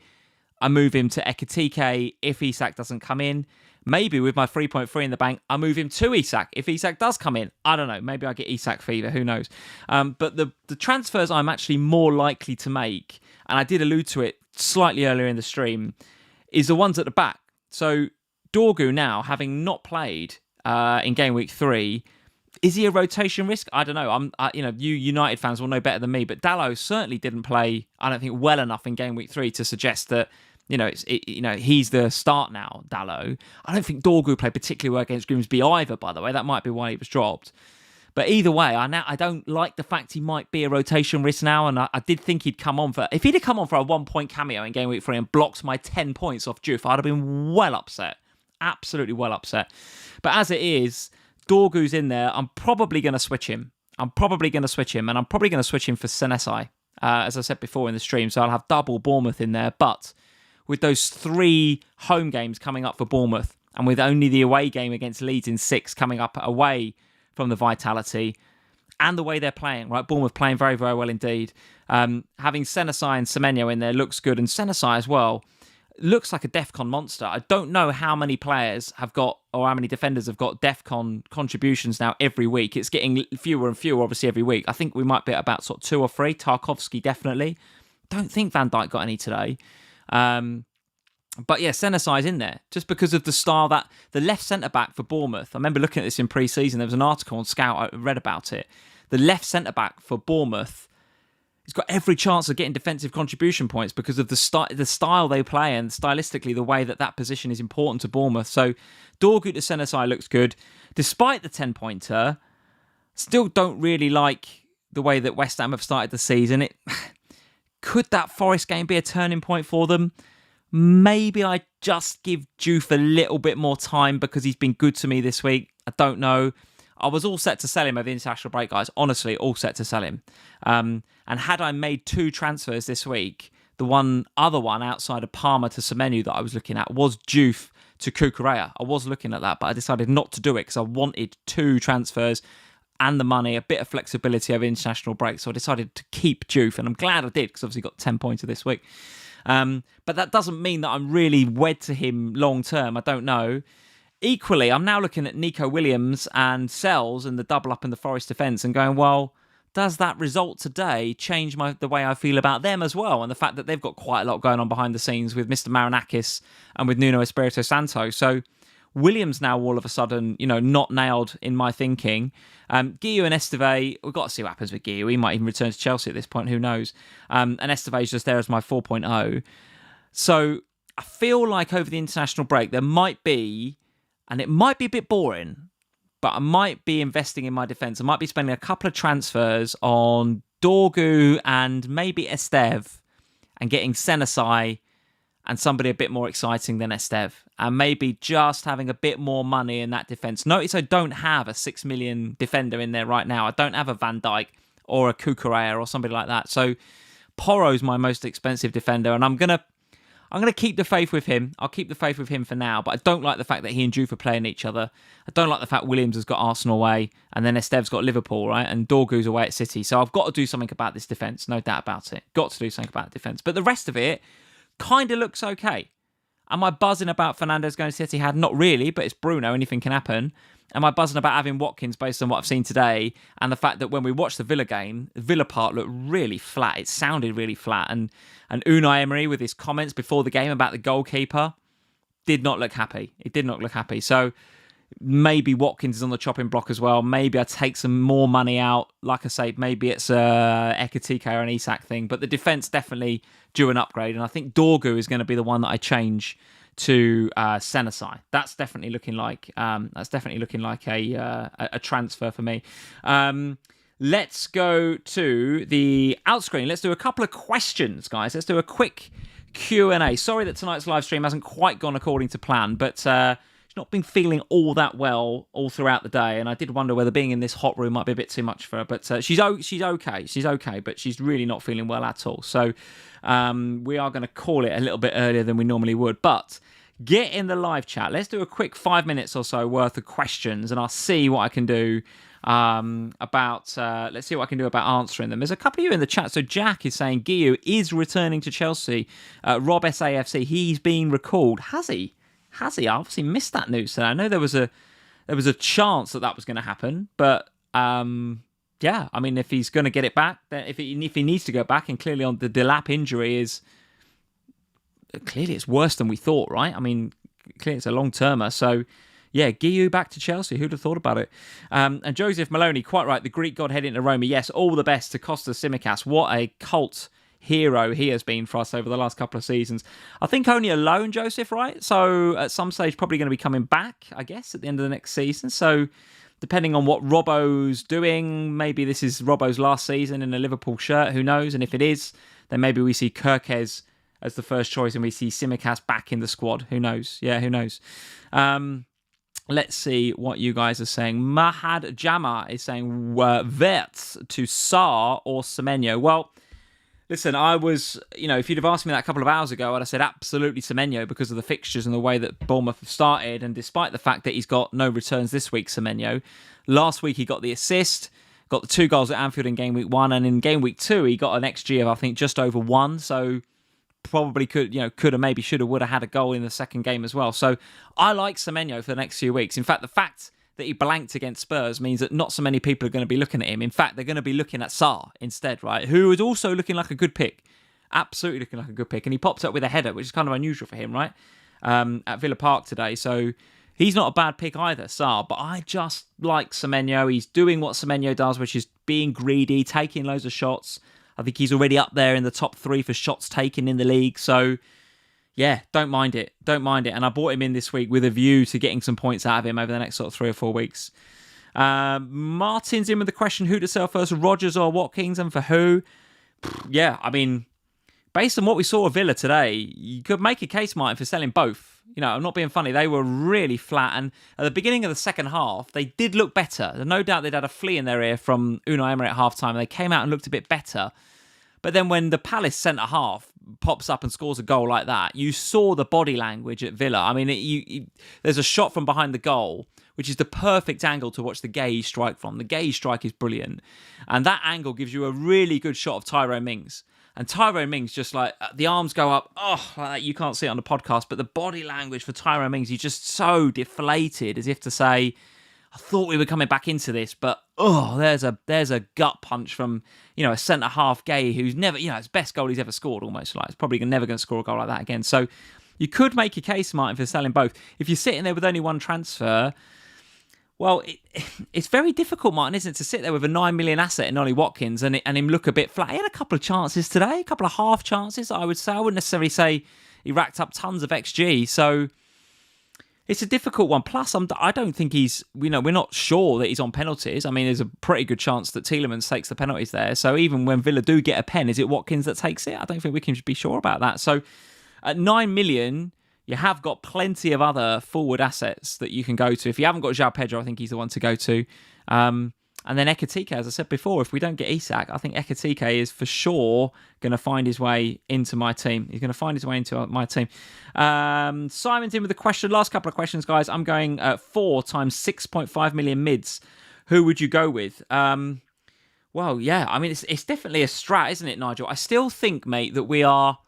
I move him to Ekitike if Isak doesn't come in. Maybe with my 3.3 in the bank, I move him to Isak if Isak does come in. I don't know. Maybe I get Isak fever. Who knows? But the transfers I'm actually more likely to make, and I did allude to it slightly earlier in the stream, is the ones at the back. So Dorgu now, having not played in game week 3, is he a rotation risk? I don't know. You United fans will know better than me, but Dalot certainly didn't play, I don't think, well enough in game week 3 to suggest that he's the start now, Dalot. I don't think Dorgu played particularly well against Grimsby either, by the way. That might be why he was dropped. But either way, I don't like the fact he might be a rotation risk now, and I did think he'd come on if he'd have come on for a 1-point cameo in game week 3 and blocked my 10 points off Diouf, I'd have been well upset. Absolutely well upset. But as it is, Dorgu's in there. I'm probably going to switch him. And I'm probably going to switch him for Senesi, as I said before in the stream. So I'll have double Bournemouth in there. But with those 3 home games coming up for Bournemouth, and with only the away game against Leeds in 6 coming up away from the Vitality, and the way they're playing, right? Bournemouth playing very, very well indeed. Having Senesi and Semenyo in there looks good, and Senesi as well looks like a DEFCON monster. I don't know how many players have got, or how many defenders have got DEFCON contributions now every week. It's getting fewer and fewer, obviously, every week. I think we might be at about sort of 2 or 3. Tarkovsky, definitely. Don't think Van Dijk got any today. But yeah, Senesi's in there just because of the style that the left centre-back for Bournemouth. I remember looking at this in pre-season. There was an article on Scout. I read about it. The left centre-back for Bournemouth, he's got every chance of getting defensive contribution points because of the style they play and stylistically the way that position is important to Bournemouth. So Dorgu to Senesi looks good. Despite the 10-pointer, still don't really like the way that West Ham have started the season. Could that Forest game be a turning point for them? Maybe I just give Diouf a little bit more time because he's been good to me this week. I don't know. I was all set to sell him over the international break, guys. Honestly, all set to sell him. And had I made 2 transfers this week, the other one outside of Palmer to Semenyo that I was looking at was Diouf to Cucurella. I was looking at that, but I decided not to do it because I wanted 2 transfers and the money, a bit of flexibility over international break. So I decided to keep Diouf, and I'm glad I did because obviously got 10 points this week. But that doesn't mean that I'm really wed to him long term. I don't know. Equally, I'm now looking at Nico Williams and Sells and the double up in the Forest defence and going, well, does that result today change the way I feel about them as well? And the fact that they've got quite a lot going on behind the scenes with Mr. Marinakis and with Nuno Espirito Santo. So Williams now all of a sudden, not nailed in my thinking. Guiu and Esteve, we've got to see what happens with Guiu. He might even return to Chelsea at this point, who knows? And Esteve is just there as my 4.0. So I feel like over the international break, there might be, and it might be a bit boring, but I might be investing in my defence. I might be spending a couple of transfers on Dorgu and maybe Esteve and getting Senesi and somebody a bit more exciting than Esteve. And maybe just having a bit more money in that defence. Notice I don't have a 6 million defender in there right now. I don't have a Van Dijk or a Cucurella or somebody like that. So Porro's my most expensive defender, and I'm I'm going to keep the faith with him. I'll keep the faith with him for now, but I don't like the fact that he and Juve are playing each other. I don't like the fact Williams has got Arsenal away, and then Estev's got Liverpool, right? And Dorgu's away at City. So I've got to do something about this defence, no doubt about it. Got to do something about the defence. But the rest of it kind of looks okay. Am I buzzing about Fernandes going to City? Not really, but it's Bruno. Anything can happen. Am I buzzing about having Watkins based on what I've seen today and the fact that when we watched the Villa game, Villa part looked really flat. It sounded really flat. And Unai Emery with his comments before the game about the goalkeeper did not look happy. It did not look happy. So maybe Watkins is on the chopping block as well. Maybe I take some more money out. Like I say, maybe it's a Ekitike or an Isak thing. But the defence definitely due an upgrade. And I think Dorgu is going to be the one that I change to Senesi. That's definitely looking like a transfer for me. Let's go to the out screen. Let's do a couple of questions, guys. Let's do a quick Q&A. Sorry that tonight's live stream hasn't quite gone according to plan, but she's not been feeling all that well all throughout the day, and I did wonder whether being in this hot room might be a bit too much for her. But she's okay. She's okay, but she's really not feeling well at all. So we are going to call it a little bit earlier than we normally would. But get in the live chat. Let's do a quick 5 minutes or so worth of questions, and I'll see what I can do about answering them. There's a couple of you in the chat. So Jack is saying Guiu is returning to Chelsea. Rob SAFC, he's been recalled. Has he? I obviously missed that news. So I know there was a chance that was going to happen, but yeah, I mean, if he's going to get it back, then if he needs to go back, and clearly on the Delap injury it's worse than we thought, right? I mean, clearly it's a long-termer. So yeah, Guiu back to Chelsea. Who'd have thought about it? And Joseph Maloney, quite right. The Greek god heading to Roma. Yes, all the best to Kostas Tsimikas. What a cult hero he has been for us over the last couple of seasons. I think only a loan, Joseph, right? So at some stage, probably going to be coming back, I guess, at the end of the next season. So depending on what Robbo's doing, maybe this is Robbo's last season in a Liverpool shirt. Who knows? And if it is, then maybe we see Kirkes as the first choice and we see Tsimikas back in the squad. Who knows? Yeah, who knows? Let's see what you guys are saying. Mahad Jama is saying Verts to Sarr or Semenyo. Well, listen, I was, if you'd have asked me that a couple of hours ago, I'd have said absolutely Semenyo because of the fixtures and the way that Bournemouth have started. And despite the fact that he's got no returns this week, Semenyo, last week he got the assist, got the 2 goals at Anfield in game week 1. And in game week 2, he got an XG of, I think, just over 1. So probably could have, maybe should have, would have had a goal in the second game as well. So I like Semenyo for the next few weeks. In fact, the fact that he blanked against Spurs means that not so many people are going to be looking at him. In fact, they're going to be looking at Sarr instead, right? Who is also looking like a good pick. Absolutely looking like a good pick. And he popped up with a header, which is kind of unusual for him, right? At Villa Park today. So he's not a bad pick either, Sarr. But I just like Semenyo. He's doing what Semenyo does, which is being greedy, taking loads of shots. I think he's already up there in the top 3 for shots taken in the league. So, yeah, don't mind it. And I brought him in this week with a view to getting some points out of him over the next sort of 3 or 4 weeks. Martin's in with the question, who to sell first, Rodgers or Watkins, and for who? Yeah, I mean, based on what we saw of Villa today, you could make a case, Martin, for selling both. I'm not being funny. They were really flat. And at the beginning of the second half, they did look better. No doubt they'd had a flea in their ear from Unai Emery at half-time. They came out and looked a bit better. But then when the Palace centre-half pops up and scores a goal like that, you saw the body language at Villa. I mean, there's a shot from behind the goal, which is the perfect angle to watch the gaze strike from. The gaze strike is brilliant. And that angle gives you a really good shot of Tyrone Mings. And Tyrone Mings just like, the arms go up, like that. You can't see it on the podcast, but the body language for Tyrone Mings, he's just so deflated, as if to say, I thought we were coming back into this, but there's a gut punch from, a centre-half Gay who's never, his best goal he's ever scored almost. Like, it's probably never going to score a goal like that again. So you could make a case, Martin, for selling both. If you're sitting there with only one transfer, well, it's very difficult, Martin, isn't it, to sit there with a 9 million asset in Ollie Watkins and him look a bit flat. He had a couple of chances today, a couple of half chances, I would say. I wouldn't necessarily say he racked up tons of XG. So it's a difficult one. Plus, I don't think we're not sure that he's on penalties. I mean, there's a pretty good chance that Tielemans takes the penalties there. So even when Villa do get a pen, is it Watkins that takes it? I don't think we can be sure about that. So at 9 million, you have got plenty of other forward assets that you can go to. If you haven't got Joao Pedro, I think he's the one to go to. And then Ekatike, as I said before, if we don't get Isak, I think Ekatike is for sure going to find his way into my team. He's going to find his way into my team. Simon's in with a question. Last couple of questions, guys. I'm going 4 times 6.5 million mids. Who would you go with? Well, yeah. I mean, it's definitely a strat, isn't it, Nigel? I still think, mate, that we are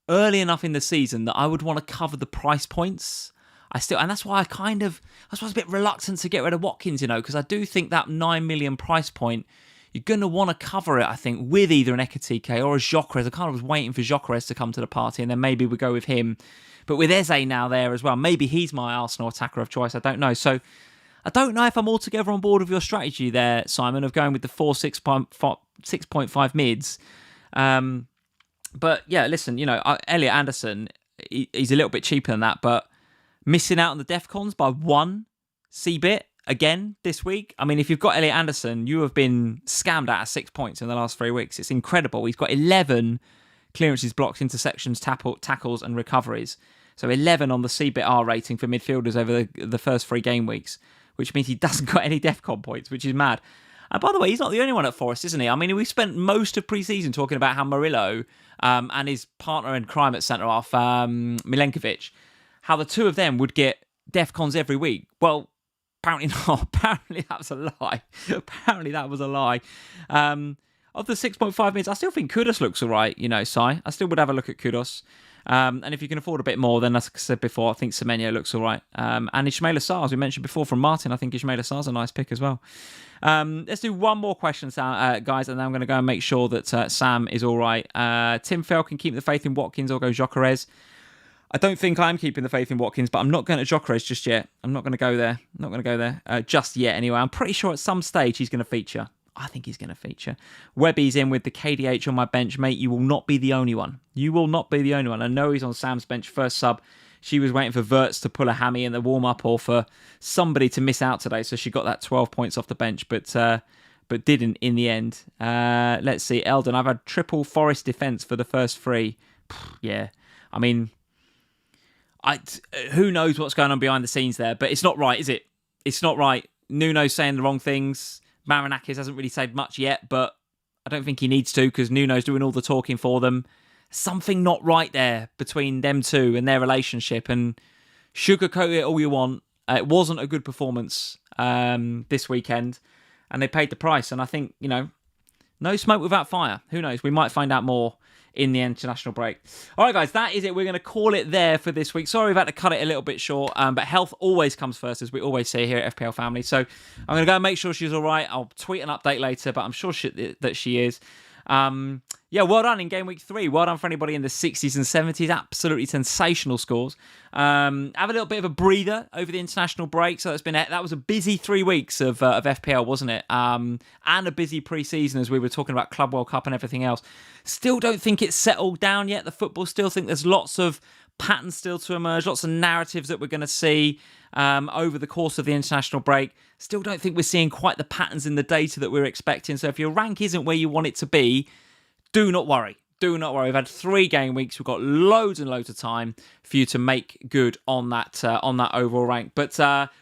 early enough in the season that I would want to cover the price points. And that's why I was a bit reluctant to get rid of Watkins, because I do think that 9 million price point, you're going to want to cover it, I think, with either an Ekatike or a Gyökeres. I kind of was waiting for Gyökeres to come to the party, and then maybe we go with him. But with Eze now there as well, maybe he's my Arsenal attacker of choice. I don't know. So I don't know if I'm altogether on board with your strategy there, Simon, of going with the 6.5 mids. But yeah, listen, Elliot Anderson, he's a little bit cheaper than that, but missing out on the DEFCONs by 1 C-bit again this week. I mean, if you've got Elliot Anderson, you have been scammed out of 6 points in the last 3 weeks. It's incredible. He's got 11 clearances, blocks, interceptions, tackles, and recoveries. So 11 on the C-bit R rating for midfielders over the first 3 game weeks, which means he doesn't got any DEFCON points, which is mad. And by the way, he's not the only one at Forest, isn't he? I mean, we spent most of pre-season talking about how Murillo and his partner in crime at centre-half, Milenkovic, how the two of them would get DEFCONs every week. Well, apparently not. Apparently that was a lie. Of the 6.5 minutes, I still think Kudus looks all right, Si. I still would have a look at Kudus. And if you can afford a bit more, then as I said before, I think Semenyo looks all right. And Ismaila Sarr, as we mentioned before from Martin, I think Ismaila Sarr's a nice pick as well. Let's do one more question, guys, and then I'm going to go and make sure that Sam is all right. Tim Fell can keep the faith in Watkins or go Gyökeres. I don't think I'm keeping the faith in Watkins, but I'm not going to Gyökeres just yet. I'm not going to go there. Just yet, anyway. I'm pretty sure at some stage he's going to feature. I think he's going to feature. Webby's in with the KDH on my bench. Mate, you will not be the only one. I know he's on Sam's bench, first sub. She was waiting for Wirtz to pull a hammy in the warm-up or for somebody to miss out today, so she got that 12 points off the bench, but didn't in the end. Let's see. Eldon, I've had triple Forest defence for the first 3. Yeah, I mean, who knows what's going on behind the scenes there, but it's not right, is it? It's not right. Nuno's saying the wrong things. Marinakis hasn't really said much yet, but I don't think he needs to because Nuno's doing all the talking for them. Something not right there between them two and their relationship, and sugarcoat it all you want. It wasn't a good performance this weekend, and they paid the price. And I think, no smoke without fire. Who knows? We might find out more in the international break. All right, guys, that is it. We're going to call it there for this week. Sorry we've had to cut it a little bit short, but health always comes first, as we always say here at FPL Family. So I'm going to go and make sure she's all right. I'll tweet an update later, but I'm sure that she is. Well done in game week 3. Well done for anybody in the 60s and 70s. Absolutely sensational scores. Have a little bit of a breather over the international break. So that was a busy 3 weeks of FPL, wasn't it? And a busy pre-season as we were talking about Club World Cup and everything else. Still don't think it's settled down yet. The football still think there's lots of patterns still to emerge, lots of narratives that we're going to see over the course of the international break. Still don't think we're seeing quite the patterns in the data that we're expecting. So if your rank isn't where you want it to be, do not worry. We've had 3 game weeks. We've got loads and loads of time for you to make good on that overall rank. But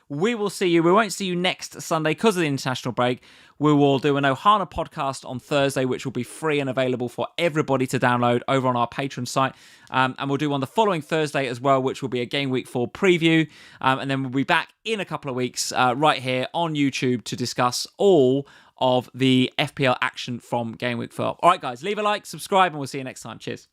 we will see you. We won't see you next Sunday because of the international break. We will do an Ohana podcast on Thursday, which will be free and available for everybody to download over on our Patreon site. And we'll do one the following Thursday as well, which will be a Game Week 4 preview. And then we'll be back in a couple of weeks right here on YouTube to discuss all of the FPL action from Game Week 4. All right, guys, leave a like, subscribe, and we'll see you next time. Cheers.